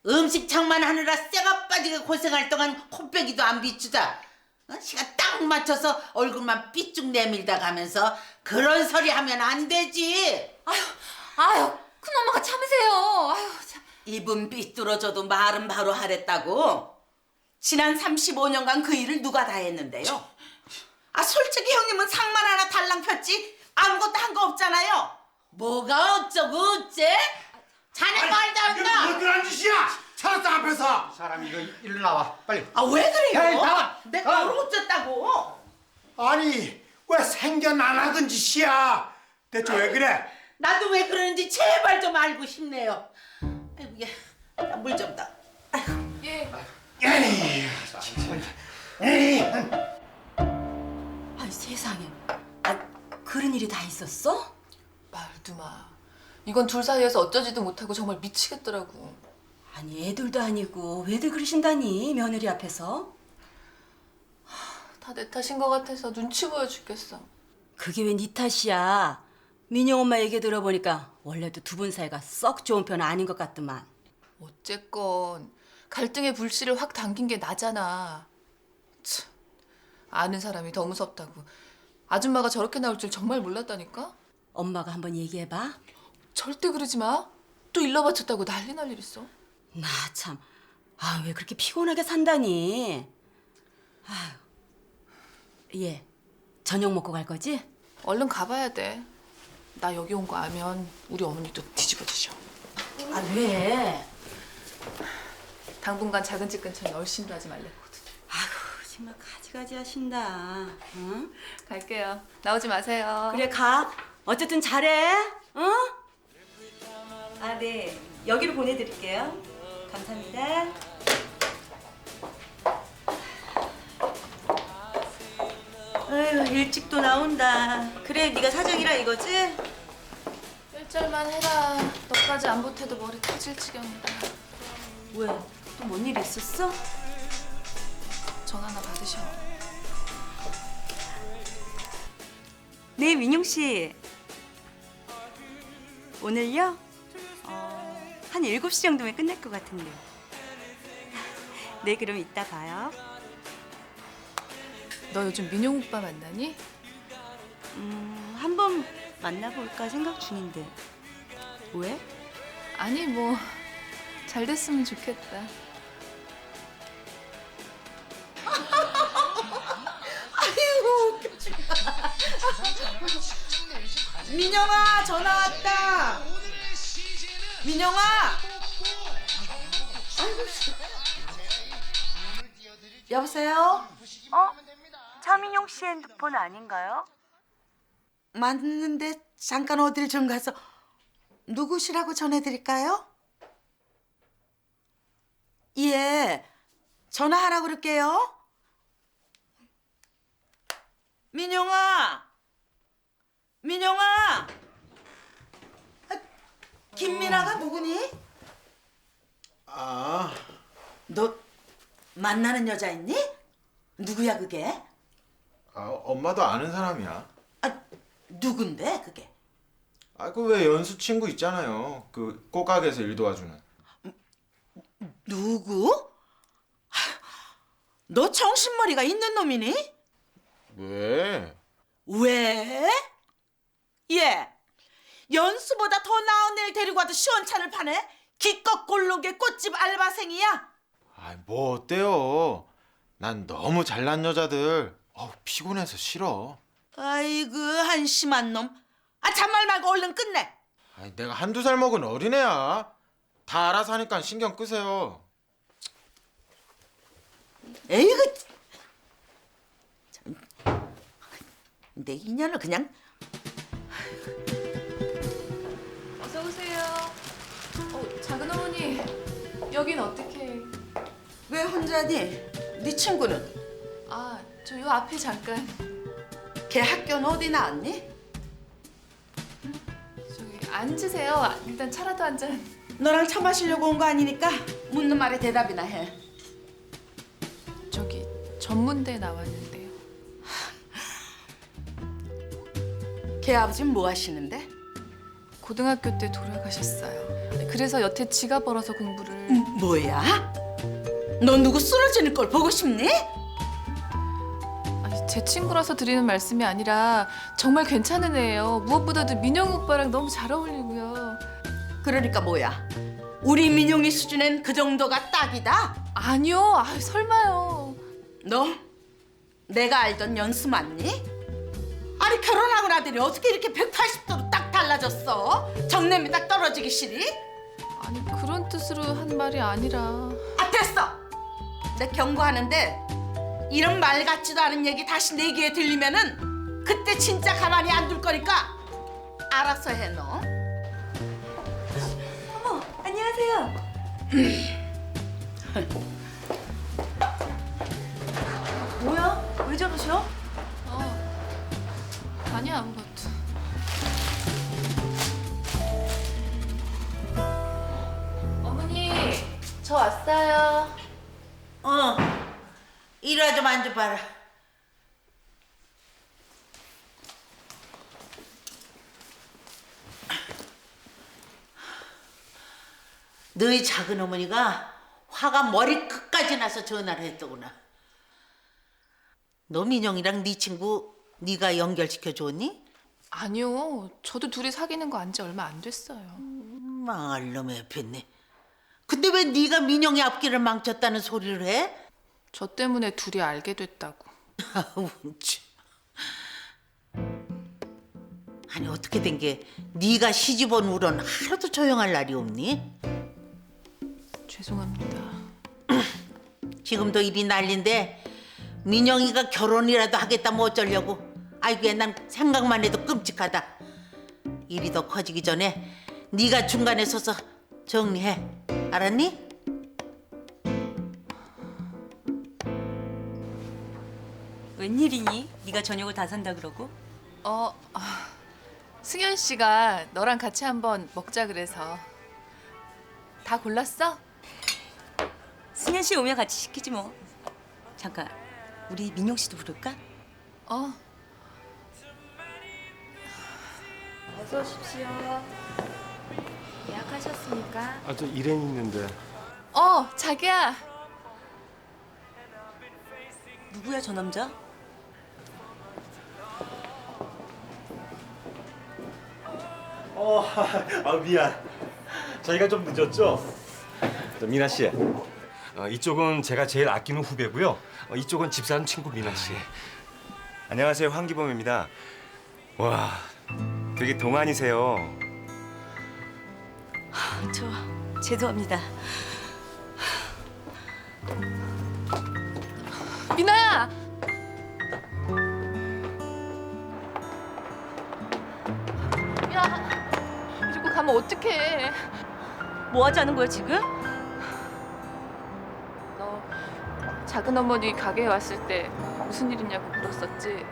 음식 장만 하느라 쇠가 빠지게 고생할 동안 코빼기도 안 비추다. 시간 딱 맞춰서 얼굴만 삐쭉 내밀다 가면서 그런 소리 하면 안 되지. 아유, 큰엄마가 참으세요. 아유, 참. 입은 삐뚤어져도 말은 바로 하랬다고. 지난 35년간 그 일을 누가 다 했는데요. 솔직히 형님은 상만 하나 달랑 폈지 아무것도 한 거 없잖아요. 뭐가 어쩌고 어째? 자네 말도 안 나. 뭐 그런 짓이야? 차렸다 앞에서. 사람 이거 일로 나와 빨리. 왜 그래요? 에이, 나와. 내가 뭘 어쨌다고? 아니 왜 생전 안 하던 짓이야? 대체 왜 그래? 나도 왜 그러는지 제발 좀 알고 싶네요. 아이고 얘, 물 좀 더. 예. 에이, 에이. 아이 세상에. 그런 일이 다 있었어? 말도 마. 이건 둘 사이에서 어쩌지도 못하고 정말 미치겠더라고. 아니 애들도 아니고 왜들 그러신다니 며느리 앞에서? 다 내 탓인 것 같아서 눈치 보여 죽겠어. 그게 왜 네 탓이야? 민영 엄마 얘기 들어보니까 원래도 두 분 사이가 썩 좋은 편은 아닌 것 같더만. 어쨌건 갈등의 불씨를 확 당긴 게 나잖아. 참, 아는 사람이 더 무섭다고. 아줌마가 저렇게 나올 줄 정말 몰랐다니까? 엄마가 한번 얘기해봐. 절대 그러지 마. 또 일러 바쳤다고 난리 날 일 있어. 나 참. 왜 그렇게 피곤하게 산다니. 얘 저녁 먹고 갈 거지? 얼른 가봐야 돼. 나 여기 온 거 알면 우리 어머니도 뒤집어지셔. 왜? 당분간 작은 집 근처에 얼씬도 하지 말랬거든. 정말 가지가지 하신다. 응? 갈게요. 나오지 마세요. 그래 가. 어쨌든 잘해. 응? 네. 여기로 보내드릴게요. 감사합니다. 아유 일찍 또 나온다. 그래 네가 사정이라 이거지? 1절만 해라. 너까지 안 보태도 머리 터질 지경이다. 왜? 또 뭔 일 있었어? 전화나 받으셔. 네, 민용 씨. 오늘요? 한 7시 정도면 끝날 것 같은데. 네, 그럼 이따 봐요. 너 요즘 민용 오빠 만나니? 한번 만나볼까 생각 중인데. 왜? 아니 뭐 잘 됐으면 좋겠다. 아이고 웃겨 죽 민영아 전화 왔다. 민영아. 여보세요? 차민용 씨 핸드폰 아닌가요? 맞는데 잠깐 어딜 좀 가서 누구시라고 전해드릴까요? 예, 전화하라고 그럴게요. 민용아, 민용아. 김민아가 누구니? 너 만나는 여자 있니? 누구야 그게? 엄마도 아는 사람이야. 누군데 그게? 그 왜 연수 친구 있잖아요. 그 꽃가게에서 일 도와주는. 누구? 너 정신머리가 있는 놈이니? 왜? 왜? 예. 연수보다 더 나은 애를 데리고 와도 시원찮을 판에 기껏 골록의 꽃집 알바생이야? 뭐 어때요? 난 너무 잘난 여자들 피곤해서 싫어. 아이고 한심한 놈. 잔말 말고 얼른 끝내. 내가 한두 살 먹은 어린애야. 다 알아서 하니까 신경 끄세요. 에이구. 내 인연을 그냥. 어서 오세요. 작은 어머니 여긴 어떻게? 왜 혼자니? 네 친구는? 저 요 앞에 잠깐. 걔 학교는 어디 나왔니? 저기 앉으세요. 일단 차라도 한 잔. 너랑 차 마시려고 온 거 아니니까 묻는 말에 대답이나 해. 저기 전문대 나왔는데요. 걔 아버지는 뭐 하시는데? 고등학교 때 돌아가셨어요. 그래서 여태 지가 벌어서 공부를. 뭐야? 너 누구 쓰러지는 걸 보고 싶니? 아니, 제 친구라서 드리는 말씀이 아니라 정말 괜찮은 애예요. 무엇보다도 민영 오빠랑 너무 잘 어울리고요. 그러니까 뭐야? 우리 민용이 수준엔 그 정도가 딱이다? 아니요, 아, 설마요. 너 내가 알던 연수 맞니? 아니 결혼하고 나더니 어떻게 이렇게 180도로 딱 달라졌어? 정내미 딱 떨어지기 싫이? 아니 그런 뜻으로 한 말이 아니라. 아 됐어! 내 경고하는데 이런 말 같지도 않은 얘기 다시 내 귀에 들리면은 그때 진짜 가만히 안 둘 거니까 알아서 해 너. 어머, 안녕하세요. 뭐야? 왜 저러셔? 아니 아무것도. 어머니, 저 왔어요. 이리 와 좀 앉아봐라. 너희 작은 어머니가 화가 머리끝까지 나서 전화를 했더구나. 너 민영이랑 네 친구 네가 연결시켜 줬니? 아니요, 저도 둘이 사귀는 거 안 지 얼마 안 됐어요. 망할 놈의 뱃네. 근데 왜 네가 민영이 앞길을 망쳤다는 소리를 해? 저 때문에 둘이 알게 됐다고. 아우, 참. 아니 어떻게 된 게 네가 시집 온 후론 하루도 조용할 날이 없니? 죄송합니다. 지금도 일이 난린데 민영이가 결혼이라도 하겠다면 어쩌려고. 아이고 난 생각만 해도 끔찍하다. 일이 더 커지기 전에 네가 중간에 서서 정리해. 알았니? 웬일이니? 네가 저녁을 다 산다 그러고? 승현 씨가 너랑 같이 한번 먹자 그래서. 다 골랐어? 승현 씨 오면 같이 시키지 뭐. 잠깐, 우리 민용 씨도 부를까? 어서 오십시오. 예약하셨습니까? 아, 저 일행 있는데. 자기야. 누구야 저 남자? 미안. 저희가 좀 늦었죠? 미나 씨, 이쪽은 제가 제일 아끼는 후배고요. 이쪽은 집사람 친구 미나 씨. 안녕하세요, 황기범입니다. 와, 되게 동안이세요. 저 죄송합니다. 미나야. 야, 이러고 가면 어떡해. 뭐 하자는 거야 지금? 너 작은 어머니 가게에 왔을 때 무슨 일 있냐고 물었었지?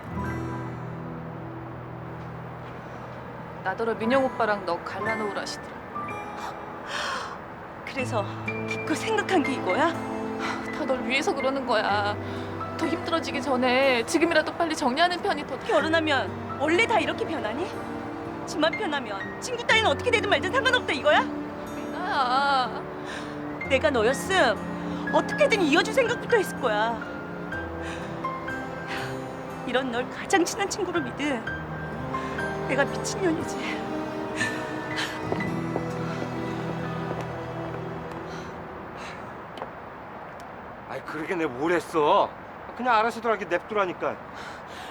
나더러 민영 오빠랑 너 갈라놓으라 하시더라. 그래서 기껏 생각한 게 이거야? 다 널 위해서 그러는 거야. 더 힘들어지기 전에 지금이라도 빨리 정리하는 편이 더. 결혼하면 원래 다 이렇게 변하니? 집만 편하면 친구 따위는 어떻게 되든 말든 상관없다 이거야? 미나야. 내가 너였음 어떻게든 이어줄 생각부터 했을 거야. 이런 널 가장 친한 친구로 믿은 내가 미친년이지. 아이, 그러게 내가 뭘 했어? 그냥 알아서 들어가게 냅두라니까.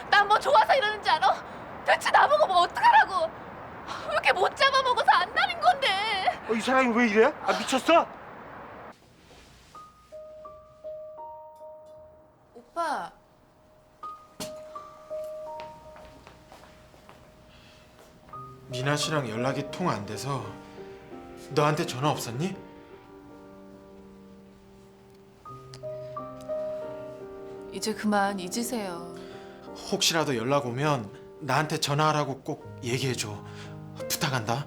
난 뭐 좋아서 이러는지 알아? 대체 나보고 뭐 어떡하라고? 왜 이렇게 못 잡아먹어서 안 나는 건데? 이 사람이 왜 이래? 미쳤어? 오빠. 미나 씨랑 연락이 통 안 돼서 너한테 전화 없었니? 이제 그만 잊으세요. 혹시라도 연락 오면 나한테 전화하라고 꼭 얘기해줘. 부탁한다.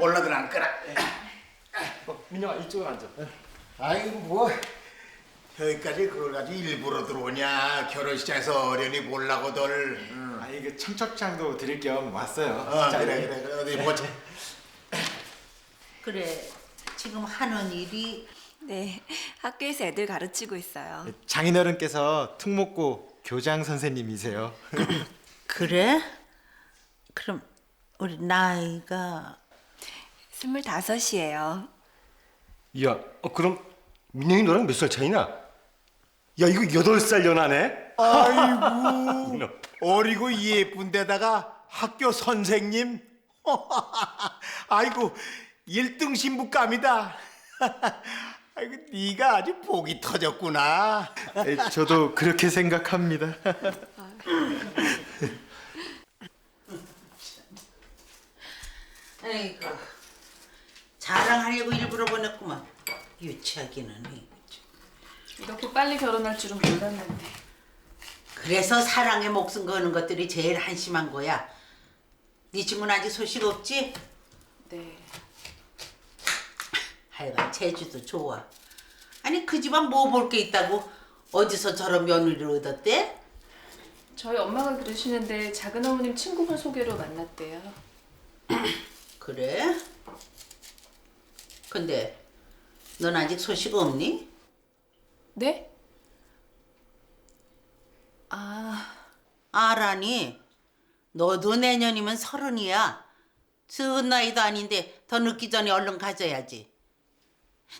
올라들 앉거라. 민영아 이쪽으로 앉아. 아이고 뭐 여기까지 그걸 가지고 일부러 들어오냐. 결혼식장에서 어련히 보려고들. 아 이거 청첩장도 드릴 겸 왔어요. 자, 그래 어디 보자. 그래 지금 하는 일이 네, 학교에서 애들 가르치고 있어요. 장인어른께서 특목고 교장 선생님이세요. 그래? 그럼 우리 나이가 25이에요. 야, 그럼 민영이 너랑 몇 살 차이나? 야, 이거 8살 연하네? 아이고 어리고 예쁜데다가 학교 선생님. 아이고 1등 신부감이다. 아이고 네가 아주 복이 터졌구나. 저도 그렇게 생각합니다. 아이고 자랑하려고 일부러 보냈구만. 유치하기는. 이렇게 빨리 결혼할 줄은 몰랐는데. 그래서 사랑에 목숨 거는 것들이 제일 한심한 거야. 네 친구는 아직 소식 없지? 네. 하여간 제주도 좋아. 아니 그 집안 뭐 볼 게 있다고 어디서 저런 며느리를 얻었대? 저희 엄마가 그러시는데 작은 어머님 친구분 소개로 만났대요. 그래? 근데 넌 아직 소식 없니? 네? 알아니? 너도 내년이면 30이야. 적은 나이도 아닌데 더 늦기 전에 얼른 가져야지.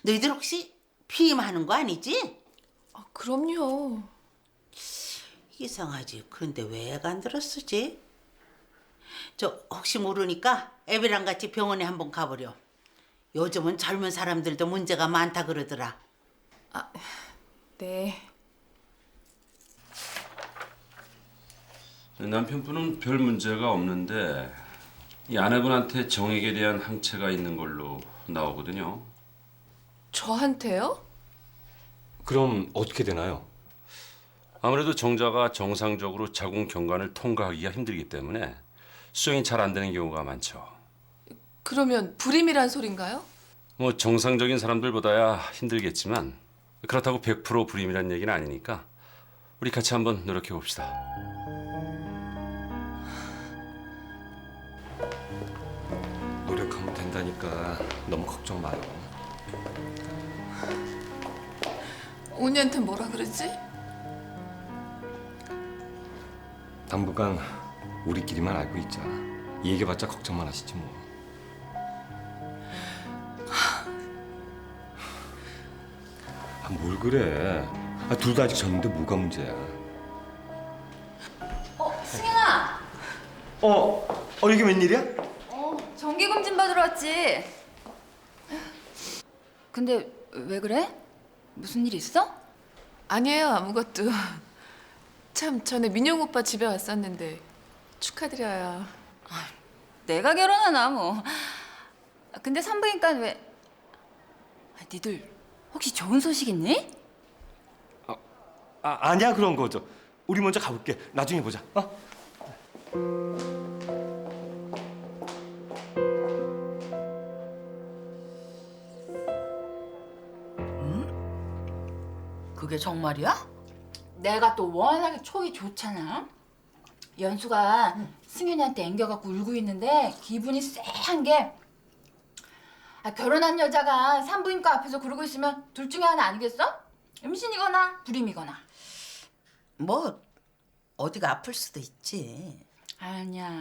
너희들 혹시 피임하는 거 아니지? 그럼요. 이상하지. 그런데 왜 애가 안 들었으지? 저 혹시 모르니까 애비랑 같이 병원에 한번 가보려. 요즘은 젊은 사람들도 문제가 많다 그러더라. 네. 남편분은 별 문제가 없는데 이 아내분한테 정액에 대한 항체가 있는 걸로 나오거든요. 저한테요? 그럼 어떻게 되나요? 아무래도 정자가 정상적으로 자궁 경관을 통과하기가 힘들기 때문에 수정이 잘 안 되는 경우가 많죠. 그러면 불임이란 소린가요? 뭐 정상적인 사람들보다야 힘들겠지만 그렇다고 100% 불임이란 얘기는 아니니까 우리 같이 한번 노력해 봅시다. 노력하면 된다니까 너무 걱정 마요. 언니한테 뭐라 그러지? 당분간 우리끼리만 알고 있자. 얘기해봤자 걱정만 하시지 뭐. 뭘 그래? 둘 다 아직 젊은데 뭐가 문제야? 승현아. 이게 웬일이야? 정기검진 받으러 왔지. 근데 왜 그래? 무슨 일 있어? 아니에요, 아무것도. 참, 전에 민용 오빠 집에 왔었는데 축하드려요. 내가 결혼하나 뭐. 근데 산부인과는 왜? 니들 혹시 좋은 소식 있니? 아니야 그런 거죠. 우리 먼저 가볼게. 나중에 보자. 그게 정말이야? 내가 또 워낙에 촉이 좋잖아. 연수가 승윤이한테 앵겨갖고 울고 있는데 기분이 쎄한 게 결혼한 여자가 산부인과 앞에서 그러고 있으면 둘 중에 하나 아니겠어? 임신이거나 불임이거나. 뭐 어디가 아플 수도 있지. 아니야.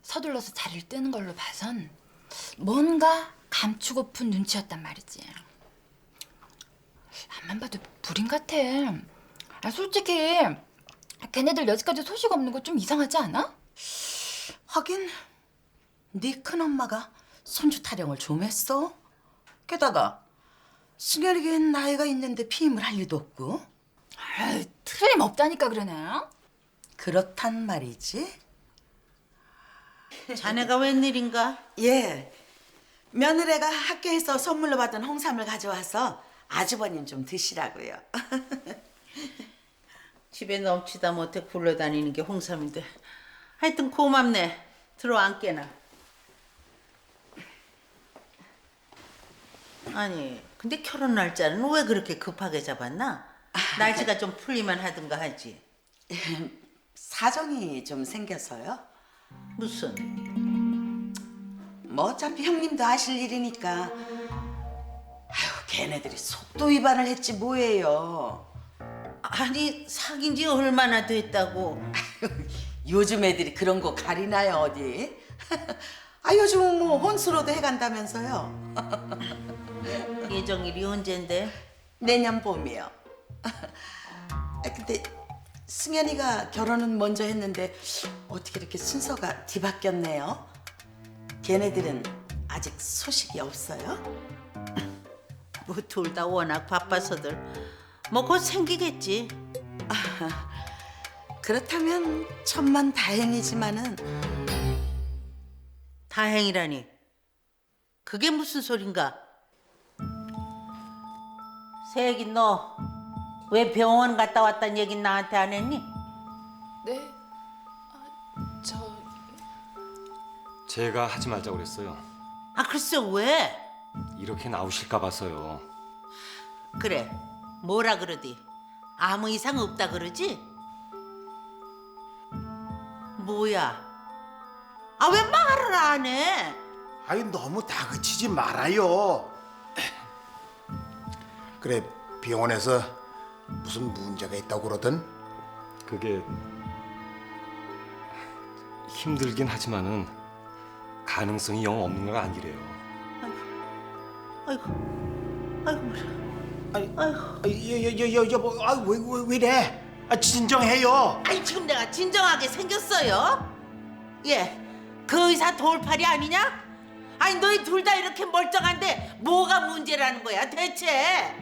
서둘러서 자리를 뜨는 걸로 봐선 뭔가 감추고픈 눈치였단 말이지. 앞만 봐도 불임 같아. 솔직히 걔네들 여지까지 소식 없는 거 좀 이상하지 않아? 하긴 네 큰엄마가 손주 타령을 좀 했어. 게다가 승현이겐 나이가 있는데 피임을 할 리도 없고. 틀림없다니까 그러네. 그렇단 말이지. 자네가 웬일인가? 예, 며느리가 학교에서 선물로 받은 홍삼을 가져와서 아주버님 좀 드시라고요. 집에 넘치다 못해 굴러다니는 게 홍삼인데 하여튼 고맙네. 들어앉게나. 아니 근데 결혼 날짜는 왜 그렇게 급하게 잡았나? 날짜가 좀 풀리면 하든가 하지. 사정이 좀 생겨서요. 무슨? 뭐 어차피 형님도 아실 일이니까. 아유, 걔네들이 속도 위반을 했지 뭐예요. 아니 사귄 지 얼마나 됐다고. 요즘 애들이 그런 거 가리나요 어디? 아 요즘은 뭐 혼수로도 해간다면서요. 예정일이 언젠데? 내년 봄이요. 아, 근데 승현이가 결혼은 먼저 했는데 어떻게 이렇게 순서가 뒤바뀌었네요. 걔네들은 아직 소식이 없어요? 뭐 둘 다 워낙 바빠서들 뭐 곧 생기겠지. 그렇다면 천만 다행이지만은. 다행이라니 그게 무슨 소린가? 세기 너 왜 병원 갔다 왔다는 얘긴 나한테 안 했니? 네? 제가 하지 말자고 그랬어요. 아 글쎄 왜? 이렇게 나오실까 봐서요. 그래 뭐라 그러디? 아무 이상 없다 그러지? 뭐야? 아 왜 말을 안 해? 아유 너무 다그치지 말아요. 그래 병원에서 무슨 문제가 있다고 그러든? 그게 힘들긴 하지만은 가능성이 영 없는 건 아니래요. 아이고 여보, 왜 이래? 아 진정해요. 아니 지금 내가 진정하게 생겼어요? 예, 그 의사 돌팔이 아니냐? 아니 너희 둘 다 이렇게 멀쩡한데 뭐가 문제라는 거야 대체?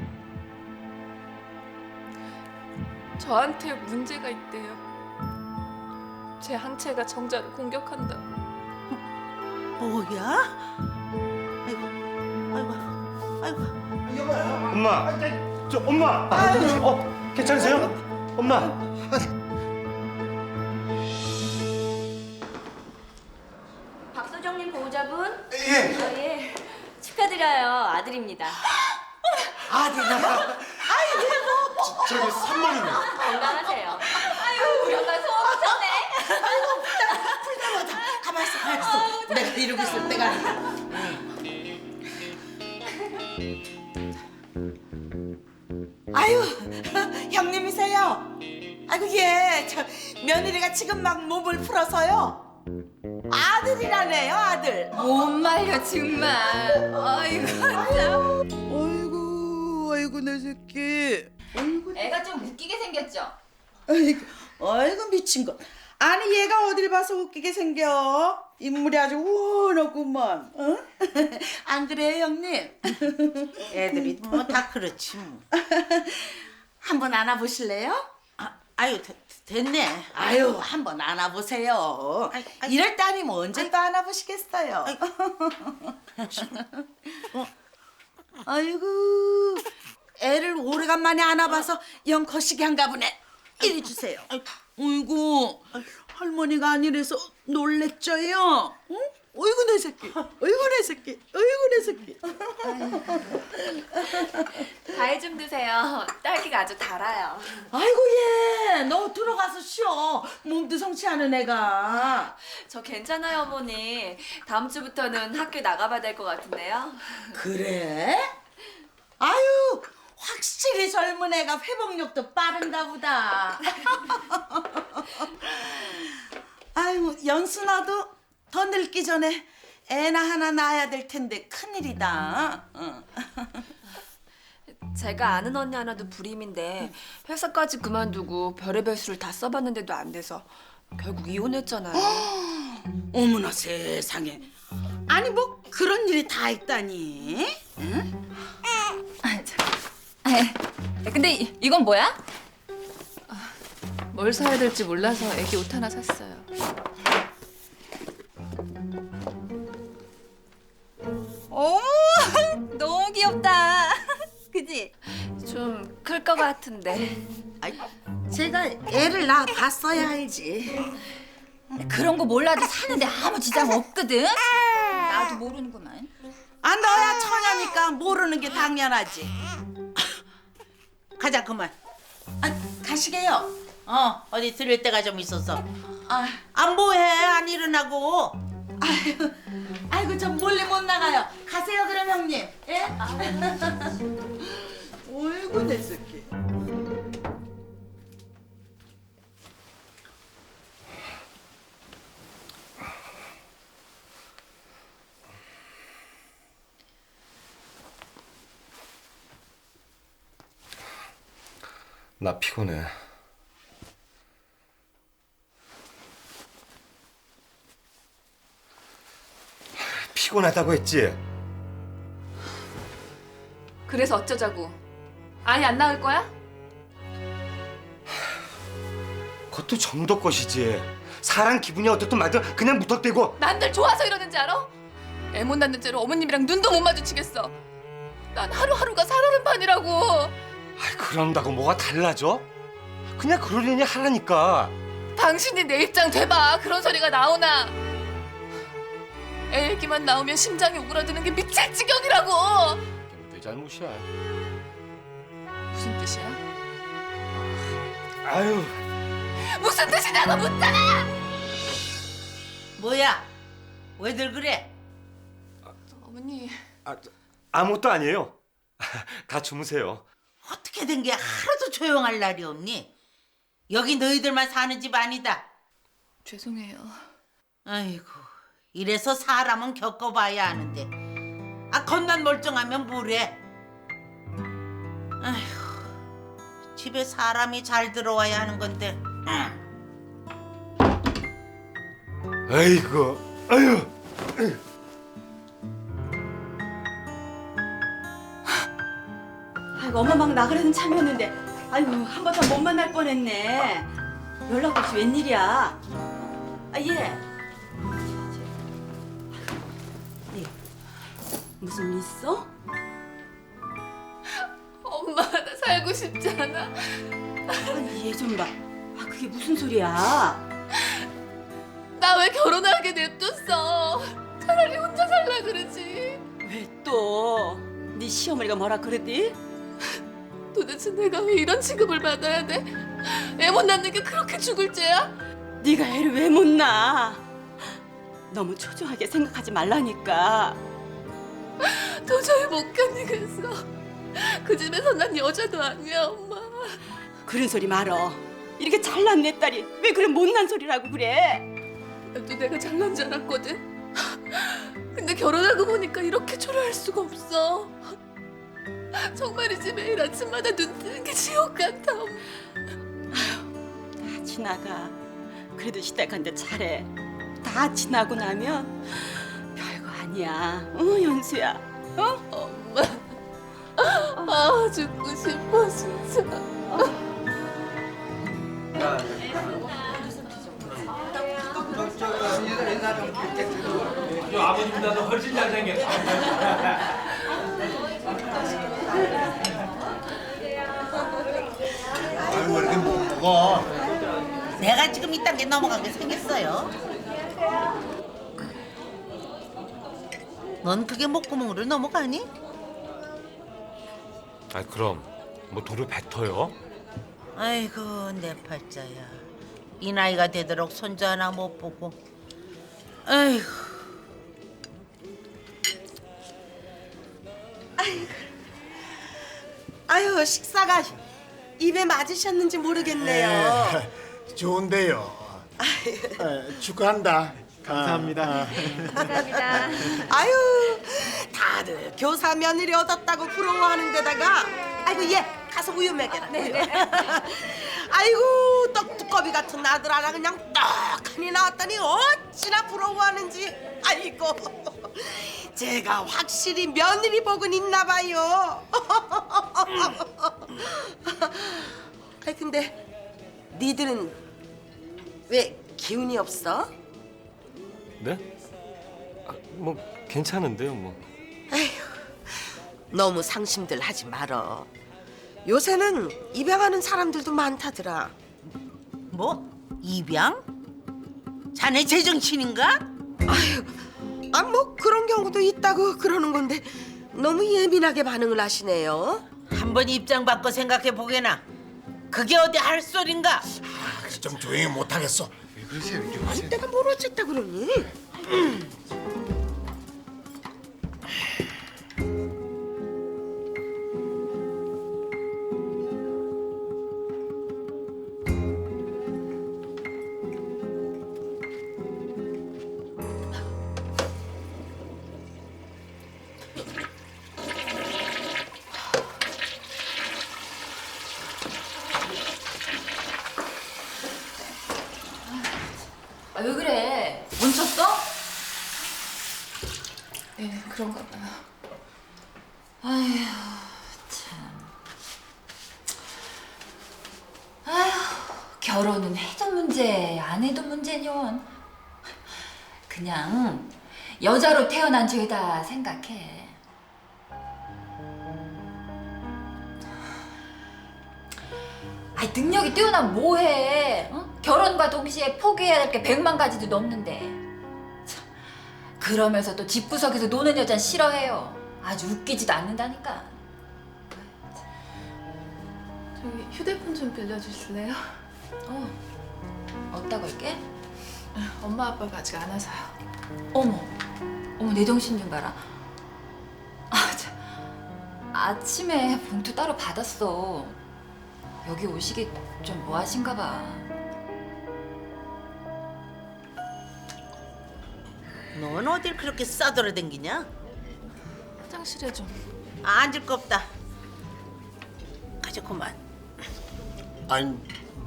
저한테 문제가 있대요. 제 항체가 정자를 공격한다고. 뭐야? 아이고. 엄마, 엄마. 괜찮으세요? 엄마. 박소정님 보호자분? 예. 예. 축하드려요. 아들입니다. 아들아. 저기 산모님이요. 건강하세요. 아유, 우리 엄마 소원 붙었네. 가만 있어. 내가 이러고 있을 때가 아니야. 아유, 형님이세요? 아이고 예, 저 며느리가 지금 막 몸을 풀어서요. 아들이라네요, 아들. 못 말려 정말. 아이고 참. 아이고 내 새끼. 애가 좀 웃기게 생겼죠? 아이고 미친 것. 아니 얘가 어딜 봐서 웃기게 생겨? 인물이 아주 우월하구만. 어? 안 그래요, 형님? 애들이 뭐 다 그렇지 뭐. 한번 안아보실래요? 아유 됐네. 아유 한번 안아보세요. 이럴 때 아니면 언제 또 안아보시겠어요? 아이고 애를 오래간만에 안아봐서 영 거시기 한가 보네. 이리 주세요. 어이구 할머니가 아니래서 놀랬죠요. 응? 어이구 내 새끼. 어이구 내 새끼. 어이구 내 새끼. 과일 좀 드세요. 딸기가 아주 달아요. 아이고 얘 너 들어가서 쉬어. 몸도 성취하는 애가. 저 괜찮아요, 어머니. 다음 주부터는 학교 나가봐야 될 것 같은데요. 그래? 아유 확실히 젊은 애가 회복력도 빠른가 보다. 아유 연순아도 더 늙기 전에 애나 하나 낳아야 될 텐데 큰일이다. 제가 아는 언니 하나도 불임인데 회사까지 그만두고 별의별 수를 다 써봤는데도 안 돼서 결국 이혼했잖아요. 어머나 세상에. 아니 뭐 그런 일이 다 있다니. 응? 근데 이건 뭐야? 뭘 사야 될지 몰라서 애기 옷 하나 샀어요. 오, 너무 귀엽다. 그지? 좀 클 것 같은데. 아이, 제가 애를 낳아 봤어야 알지. 그런 거 몰라도 사는데 아무 지장 없거든. 나도 모르는구만. 아 너야 처녀니까 모르는 게 당연하지. 가자 그만. 아 가시게요. 어디 들릴 데가 좀 있어서. 안 뭐해 안 일어나고. 아이고 저 몰래 못 나가요. 가세요 그럼 형님. 예? 어이구 내 새끼. 나 피곤해. 피곤하다고 했지? 그래서 어쩌자고? 아예 안 나올 거야? 그것도 정도 것이지. 사람 기분이 어떻든 말든 그냥 무턱대고. 난들 좋아서 이러는지 알아? 애 못 낳는 죄로 어머님이랑 눈도 못 마주치겠어. 난 하루하루가 살얼음판이라고. 그런다고 뭐가 달라져? 그냥 그러려니 하라니까. 당신이 내 입장 돼봐. 그런 소리가 나오나? 애 얘기만 나오면 심장이 오그라드는 게 미칠 지경이라고. 내 잘못이야. 무슨 뜻이야? 아유. 무슨 뜻이냐고 묻잖아. 뭐야? 왜들 그래? 어머니. 아무것도 아니에요. 다 주무세요. 어떻게 된 게 하루도 조용할 날이 없니? 여기 너희들만 사는 집 아니다. 죄송해요. 아이고 이래서 사람은 겪어봐야 하는데 겁난 멀쩡하면 뭐래? 아이고 집에 사람이 잘 들어와야 하는 건데. 아이고, 아유. 아이고 엄마 막 나가려는 참이었는데 아이고 한 번 더 못 만날 뻔했네. 연락 없이 웬일이야? 예. 무슨 일 있어? 엄마 나 살고 싶지 않아. 아니 얘 좀 봐. 그게 무슨 소리야? 나 왜 결혼하게 냅뒀어? 차라리 혼자 살라 그러지. 왜 또? 네 시어머니가 뭐라 그러디? 도대체 내가 왜 이런 취급을 받아야 돼? 애 못 낳는 게 그렇게 죽을 죄야? 네가 애를 왜 못 낳아? 너무 초조하게 생각하지 말라니까. 도저히 못 견디겠어. 그 집에서 난 여자도 아니야, 엄마. 그런 소리 말어. 이렇게 잘난 내 딸이 왜 그런 못난 소리라고 그래? 나도 내가 잘난 줄 알았거든. 근데 결혼하고 보니까 이렇게 초라할 수가 없어. 정말이지 매일 아침마다 눈 뜨는 게 지옥 같아. 다 지나가. 그래도 시댁한테 잘해. 다 지나고 나면 별거 아니야. 연수야. 엄마. 죽고 싶어 진짜. 아버님보다도 훨씬 잘생겼다. 아유 왜 이렇게 못 먹어? 내가 지금 이 단계 넘어가게 생겼어요. 넌 그게 목구멍으로 넘어가니? 그럼 뭐 돌을 뱉어요? 아이고 내 팔자야. 이 나이가 되도록 손주 하나 못 보고. 아이고. 아유 식사가 입에 맞으셨는지 모르겠네요. 좋은데요. 축하한다. 감사합니다. 감사합니다. 아유 다들 교사 며느리 얻었다고 부러워하는 데다가 아이고 얘 가서 우유 먹여라. 아이고 떡두꺼비 같은 아들 하나 그냥 떡하니 나왔더니 어찌나 부러워하는지. 아이고 제가 확실히 며느리 복은 있나 봐요. 아이 근데 니들은 왜 기운이 없어? 네? 뭐 괜찮은데요, 뭐. 에휴, 너무 상심들 하지 말어. 요새는 입양하는 사람들도 많다더라. 뭐? 입양? 자네 제정신인가? 아, 뭐 그런 경우도 있다고 그러는 건데 너무 예민하게 반응을 하시네요. 한번 입장 바꿔 생각해 보게나. 그게 어디 할 소린가? 좀 조용히 못하겠어. 왜 그러세요? 이리 아니, 오세요. 내가 뭘 어쨌다 그러니? 아, 왜 그래? 멈췄어? 네, 그런가 봐요. 아휴, 참. 아휴, 결혼은 해도 문제, 안 해도 문제년. 그냥 여자로 태어난 죄다 생각해. 아이, 능력이 뛰어나면 뭐해? 어? 결혼과 동시에 포기해야 할 게 100만 가지도 넘는데. 참, 그러면서 또 집구석에서 노는 여잔 싫어해요. 아주 웃기지도 않는다니까. 저기 휴대폰 좀 빌려주실래요? 어디다 걸게? 엄마 아빠가 아직 안 와서요. 어머, 어머, 내 정신 좀 봐라. 아, 참. 아침에 봉투 따로 받았어. 여기 오시기 좀 뭐 하신가 봐. 넌 어딜 그렇게 싸돌아댕기냐? 화장실에 좀. 앉을 거 없다. 가자 그만. 아니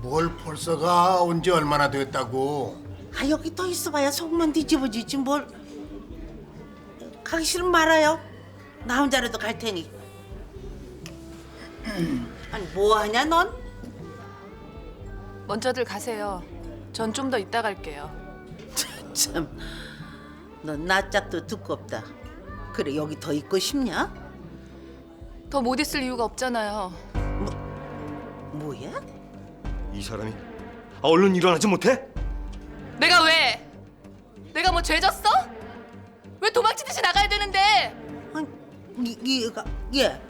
뭘 벌써가 온 지 얼마나 됐다고. 아 여기 더 있어봐야 속만 뒤집어지지 뭘. 가기 싫으면 말아요. 나 혼자라도 갈 테니. 아니 뭐 하냐 넌? 먼저들 가세요. 전 좀 더 이따 갈게요. 참, 넌 낯짝도 두껍다. 그래 여기 더 있고 싶냐? 더 못 있을 이유가 없잖아요. 뭐야? 이 사람이 얼른 일어나지 못해? 내가 왜? 내가 뭐 죄졌어? 왜 도망치듯이 나가야 되는데? 얘,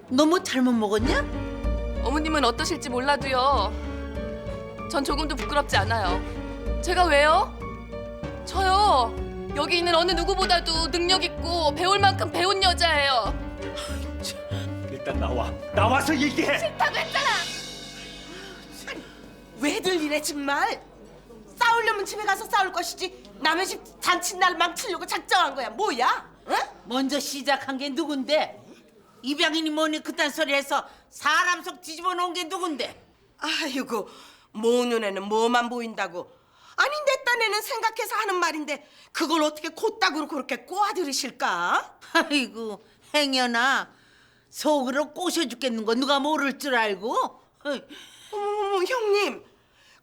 너 뭐 잘못 먹었냐? 어머님은 어떠실지 몰라도요. 전 조금도 부끄럽지 않아요. 제가 왜요? 저요. 여기 있는 어느 누구보다도 능력 있고 배울 만큼 배운 여자예요. 일단 나와서 얘기해. 싫다고 했잖아. 왜들 이래 정말? 싸우려면 집에 가서 싸울 것이지 남의 집 잔칫날 망치려고 작정한 거야 뭐야? 응? 먼저 시작한 게 누군데? 입양인이 뭐니 그딴 소리 해서 사람 속 뒤집어 놓은 게 누군데? 아이고 모 눈에는 뭐만 보인다고. 아니 내 딴에는 생각해서 하는 말인데 그걸 어떻게 콧다구로 그렇게 꼬아들으실까? 아이고 행여나 속으로 꼬셔 죽겠는 거 누가 모를 줄 알고? 어머 형님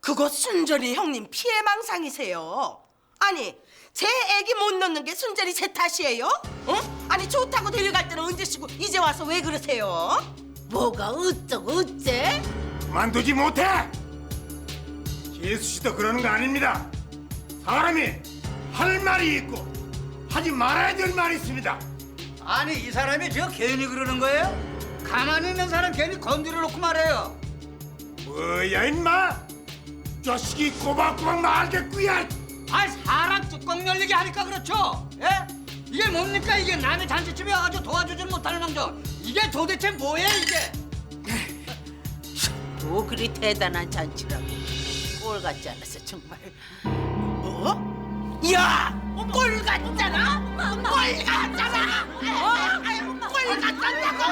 그거 순전히 형님 피해망상이세요. 아니 제 애기 못 넣는 게 순전히 제 탓이에요? 어? 아니 좋다고 데려갈 때는 언제 쉬고 이제 와서 왜 그러세요? 뭐가 어쩌고 어째? 만두지 못해. 예수 씨도 그러는 거 아닙니다. 사람이 할 말이 있고 하지 말아야 될 말이 있습니다. 아니 이 사람이 저 괜히 그러는 거예요? 가만히 있는 사람 괜히 건드려 놓고 말해요. 뭐야 임마? 자식이 꼬박꼬박 말겠구야. 아 사람 뚜껑 열리게 하니까 그렇죠? 예? 이게 뭡니까 이게 남의 잔치집에 와가지고 도와주질 못하는 남자. 이게 도대체 뭐예요 이게? 뭐 그리 대단한 잔치라고 꼴 같지 않았어 정말. 뭐? 야! 꼴 같잖아? 꼴 같잖아? 꼴 같잖냐고?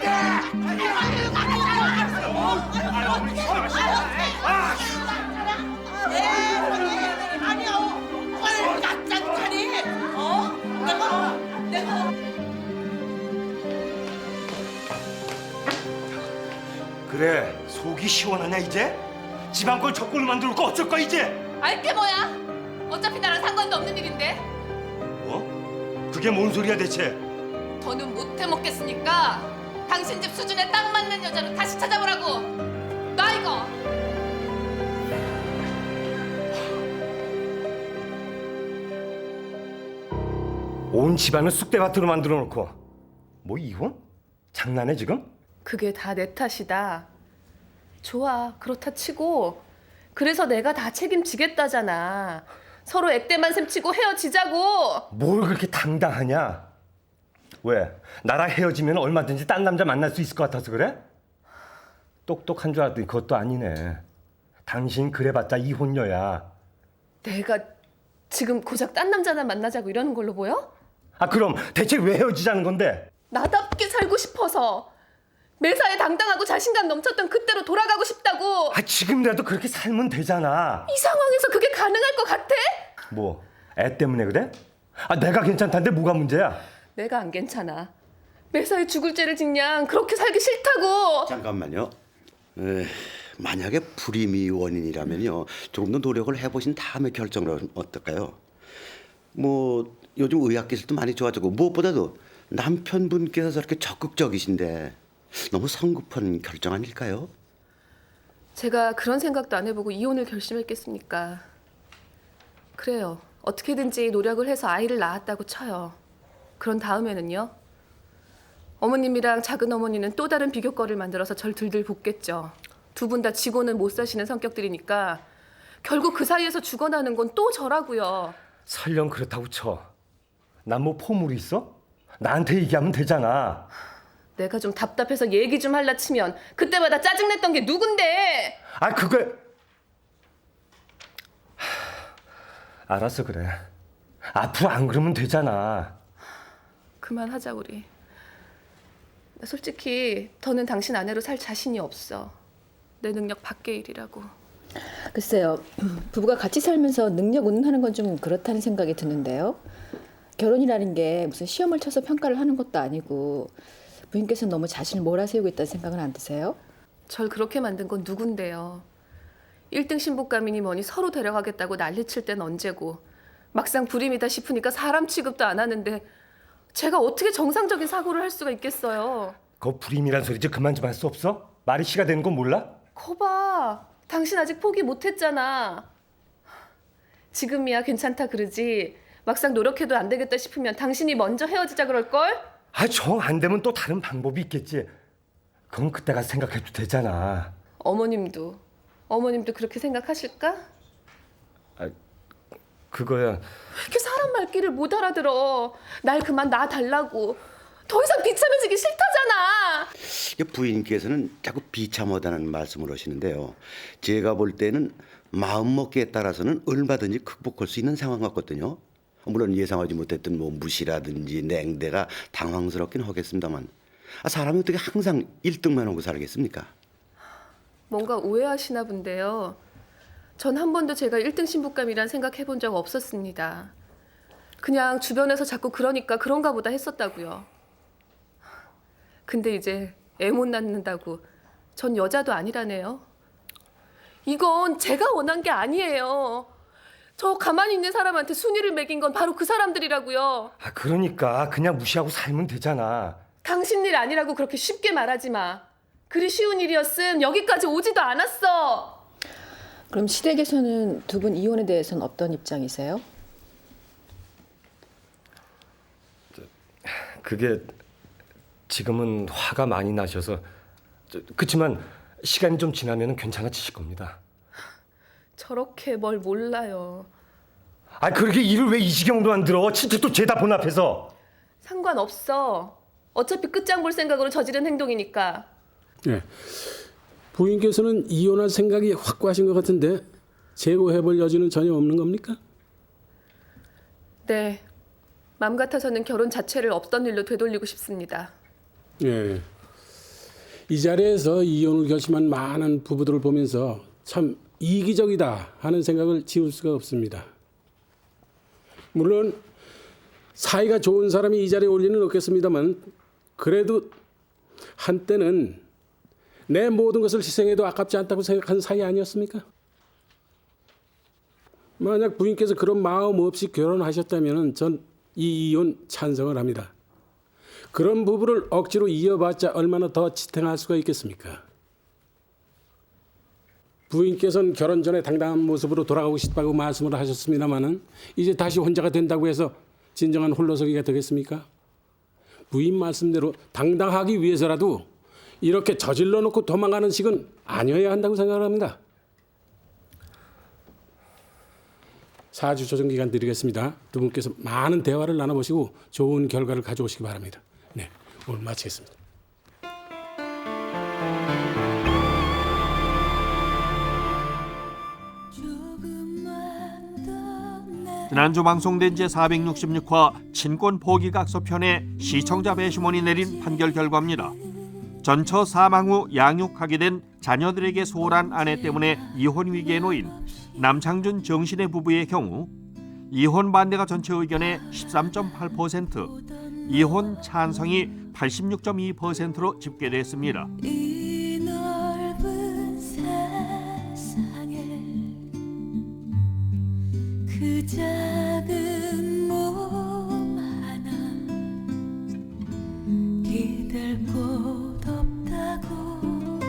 야! 아니요 꼴 같잖니? 내가 그래 속이 시원하냐 이제? 집안 꼴 저꼴로 만들고 어쩔 거야 이제? 알게 뭐야? 어차피 나랑 상관도 없는 일인데. 뭐? 그게 뭔 소리야 대체? 더는 못 해먹겠으니까 당신 집 수준에 딱 맞는 여자를 다시 찾아보라고. 나 이거. 온 집안을 쑥대밭으로 만들어 놓고 뭐 이혼? 장난해 지금? 그게 다 내 탓이다. 좋아, 그렇다 치고 그래서 내가 다 책임지겠다잖아. 서로 액대만 셈치고 헤어지자고. 뭘 그렇게 당당하냐? 왜? 나랑 헤어지면 얼마든지 딴 남자 만날 수 있을 것 같아서 그래? 똑똑한 줄 알았더니 그것도 아니네. 당신 그래봤자 이혼녀야. 내가 지금 고작 딴 남자나 만나자고 이러는 걸로 보여? 아 그럼 대체 왜 헤어지자는 건데? 나답게 살고 싶어서. 매사에 당당하고 자신감 넘쳤던 그때로 돌아가고 싶다고. 아 지금이라도 그렇게 살면 되잖아. 이 상황에서 그게 가능할 것 같아? 뭐? 애 때문에 그래? 아 내가 괜찮다는데 뭐가 문제야? 내가 안 괜찮아. 매사에 죽을 죄를 짓냥 그렇게 살기 싫다고. 잠깐만요. 만약에 불임이 원인이라면요, 조금 더 노력을 해보신 다음에 결정을 하면 어떨까요? 뭐 요즘 의학 기술도 많이 좋아지고 무엇보다도 남편분께서 저렇게 적극적이신데 너무 성급한 결정 아닐까요? 제가 그런 생각도 안 해보고 이혼을 결심했겠습니까? 그래요. 어떻게든지 노력을 해서 아이를 낳았다고 쳐요. 그런 다음에는요? 어머님이랑 작은 어머니는 또 다른 비교거를 만들어서 절 들들 볶겠죠. 두 분 다 지고는 못 사시는 성격들이니까 결국 그 사이에서 죽어나는 건 또 저라고요. 설령 그렇다고 쳐. 난 뭐 포물이 있어? 나한테 얘기하면 되잖아. 내가 좀 답답해서 얘기 좀 할라 치면 그때마다 짜증냈던 게 누군데? 아 그걸 알았어 그래. 앞으로 안 그러면 되잖아. 그만하자 우리. 나 솔직히 더는 당신 아내로 살 자신이 없어. 내 능력 밖의 일이라고. 글쎄요. 부부가 같이 살면서 능력 운운하는 건 좀 그렇다는 생각이 드는데요. 결혼이라는 게 무슨 시험을 쳐서 평가를 하는 것도 아니고 부인께서는 너무 자신을 몰아세우고 있다는 생각은 안 드세요? 절 그렇게 만든 건 누군데요. 1등 신부감이니 뭐니 서로 데려가겠다고 난리칠 땐 언제고 막상 불임이다 싶으니까 사람 취급도 안 하는데 제가 어떻게 정상적인 사고를 할 수가 있겠어요. 그거 불임이란 소리 좀 그만 좀 할 수 없어? 말이 씨가 되는 건 몰라? 거봐. 당신 아직 포기 못했잖아. 지금이야 괜찮다 그러지. 막상 노력해도 안 되겠다 싶으면 당신이 먼저 헤어지자 그럴걸? 아 정 안 되면 또 다른 방법이 있겠지. 그건 그때 가서 생각해도 되잖아. 어머님도 그렇게 생각하실까? 아 그거야. 왜 이렇게 사람 말귀를 못 알아들어. 날 그만 놔달라고. 더 이상 비참해지기 싫다잖아. 부인께서는 자꾸 비참하다는 말씀을 하시는데요. 제가 볼 때는 마음먹기에 따라서는 얼마든지 극복할 수 있는 상황 같거든요. 물론 예상하지 못했던 뭐 무시라든지 냉대가 당황스럽긴 하겠습니다만 사람이 어떻게 항상 1등만 하고 살겠습니까? 뭔가 오해하시나 본데요. 전 한 번도 제가 1등 신부감이란 생각해본 적 없었습니다. 그냥 주변에서 자꾸 그러니까 그런가 보다 했었다고요. 근데 이제 애 못 낳는다고 전 여자도 아니라네요. 이건 제가 원한 게 아니에요. 저 가만히 있는 사람한테 순위를 매긴 건 바로 그 사람들이라고요. 아 그러니까 그냥 무시하고 살면 되잖아. 당신 일 아니라고 그렇게 쉽게 말하지 마. 그리 쉬운 일이었음 여기까지 오지도 않았어. 그럼 시댁에서는 두 분 이혼에 대해서는 어떤 입장이세요? 그게 지금은 화가 많이 나셔서 그렇지만 시간이 좀 지나면 괜찮아지실 겁니다. 저렇게 뭘 몰라요. 아 그렇게 일을 왜 이 지경도 안 들어? 친척도 죄다 본 앞에서. 상관없어. 어차피 끝장 볼 생각으로 저지른 행동이니까. 네. 부인께서는 이혼할 생각이 확고하신 것 같은데 재고해볼 여지는 전혀 없는 겁니까? 네. 맘 같아서는 결혼 자체를 없던 일로 되돌리고 싶습니다. 예. 이 자리에서 이혼을 결심한 많은 부부들을 보면서 참 이기적이다 하는 생각을 지울 수가 없습니다. 물론 사이가 좋은 사람이 이 자리에 올 리는 없겠습니다만 그래도 한때는 내 모든 것을 희생해도 아깝지 않다고 생각한 사이 아니었습니까? 만약 부인께서 그런 마음 없이 결혼하셨다면 전 이 이혼 찬성을 합니다. 그런 부부를 억지로 이어봤자 얼마나 더 지탱할 수가 있겠습니까? 부인께서는 결혼 전에 당당한 모습으로 돌아가고 싶다고 말씀을 하셨습니다마는 이제 다시 혼자가 된다고 해서 진정한 홀로서기가 되겠습니까? 부인 말씀대로 당당하기 위해서라도 이렇게 저질러 놓고 도망가는 식은 아니어야 한다고 생각합니다. 4주 조정 기간 드리겠습니다. 두 분께서 많은 대화를 나눠보시고 좋은 결과를 가져오시기 바랍니다. 네, 오늘 마치겠습니다. 지난주 방송된 제466화 친권 포기각서 편의 시청자 배심원이 내린 판결 결과입니다. 전처 사망 후 양육하게 된 자녀들에게 소홀한 아내 때문에 이혼 위기에 놓인 남창준 정신의 부부의 경우 이혼 반대가 전체 의견의 13.8%, 이혼 찬성이 86.2%로 집계됐습니다. 이 넓은 세상에 그 작은 몸 하나 기댈 곳 없다고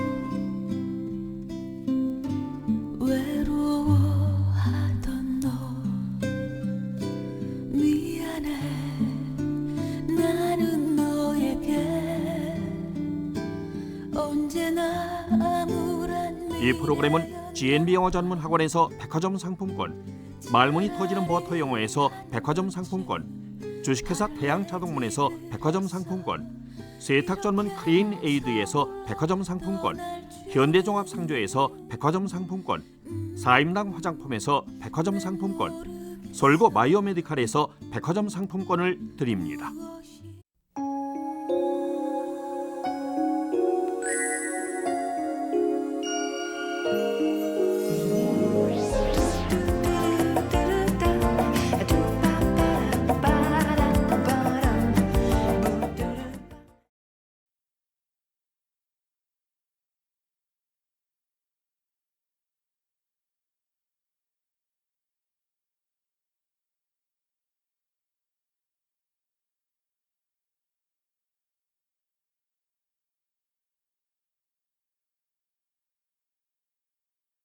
외로워하던 너 미안해 나는 너에게 언제나 암울한 이 프로그램은 GNB 영어 전문 학원에서 백화점 상품권, 말문이 터지는 버터 영어에서 백화점 상품권, 주식회사 태양자동문에서 백화점 상품권, 세탁 전문 클린 에이드에서 백화점 상품권, 현대종합상조에서 백화점 상품권, 4인당 화장품에서 백화점 상품권, 솔고 바이오메디칼에서 백화점 상품권을 드립니다.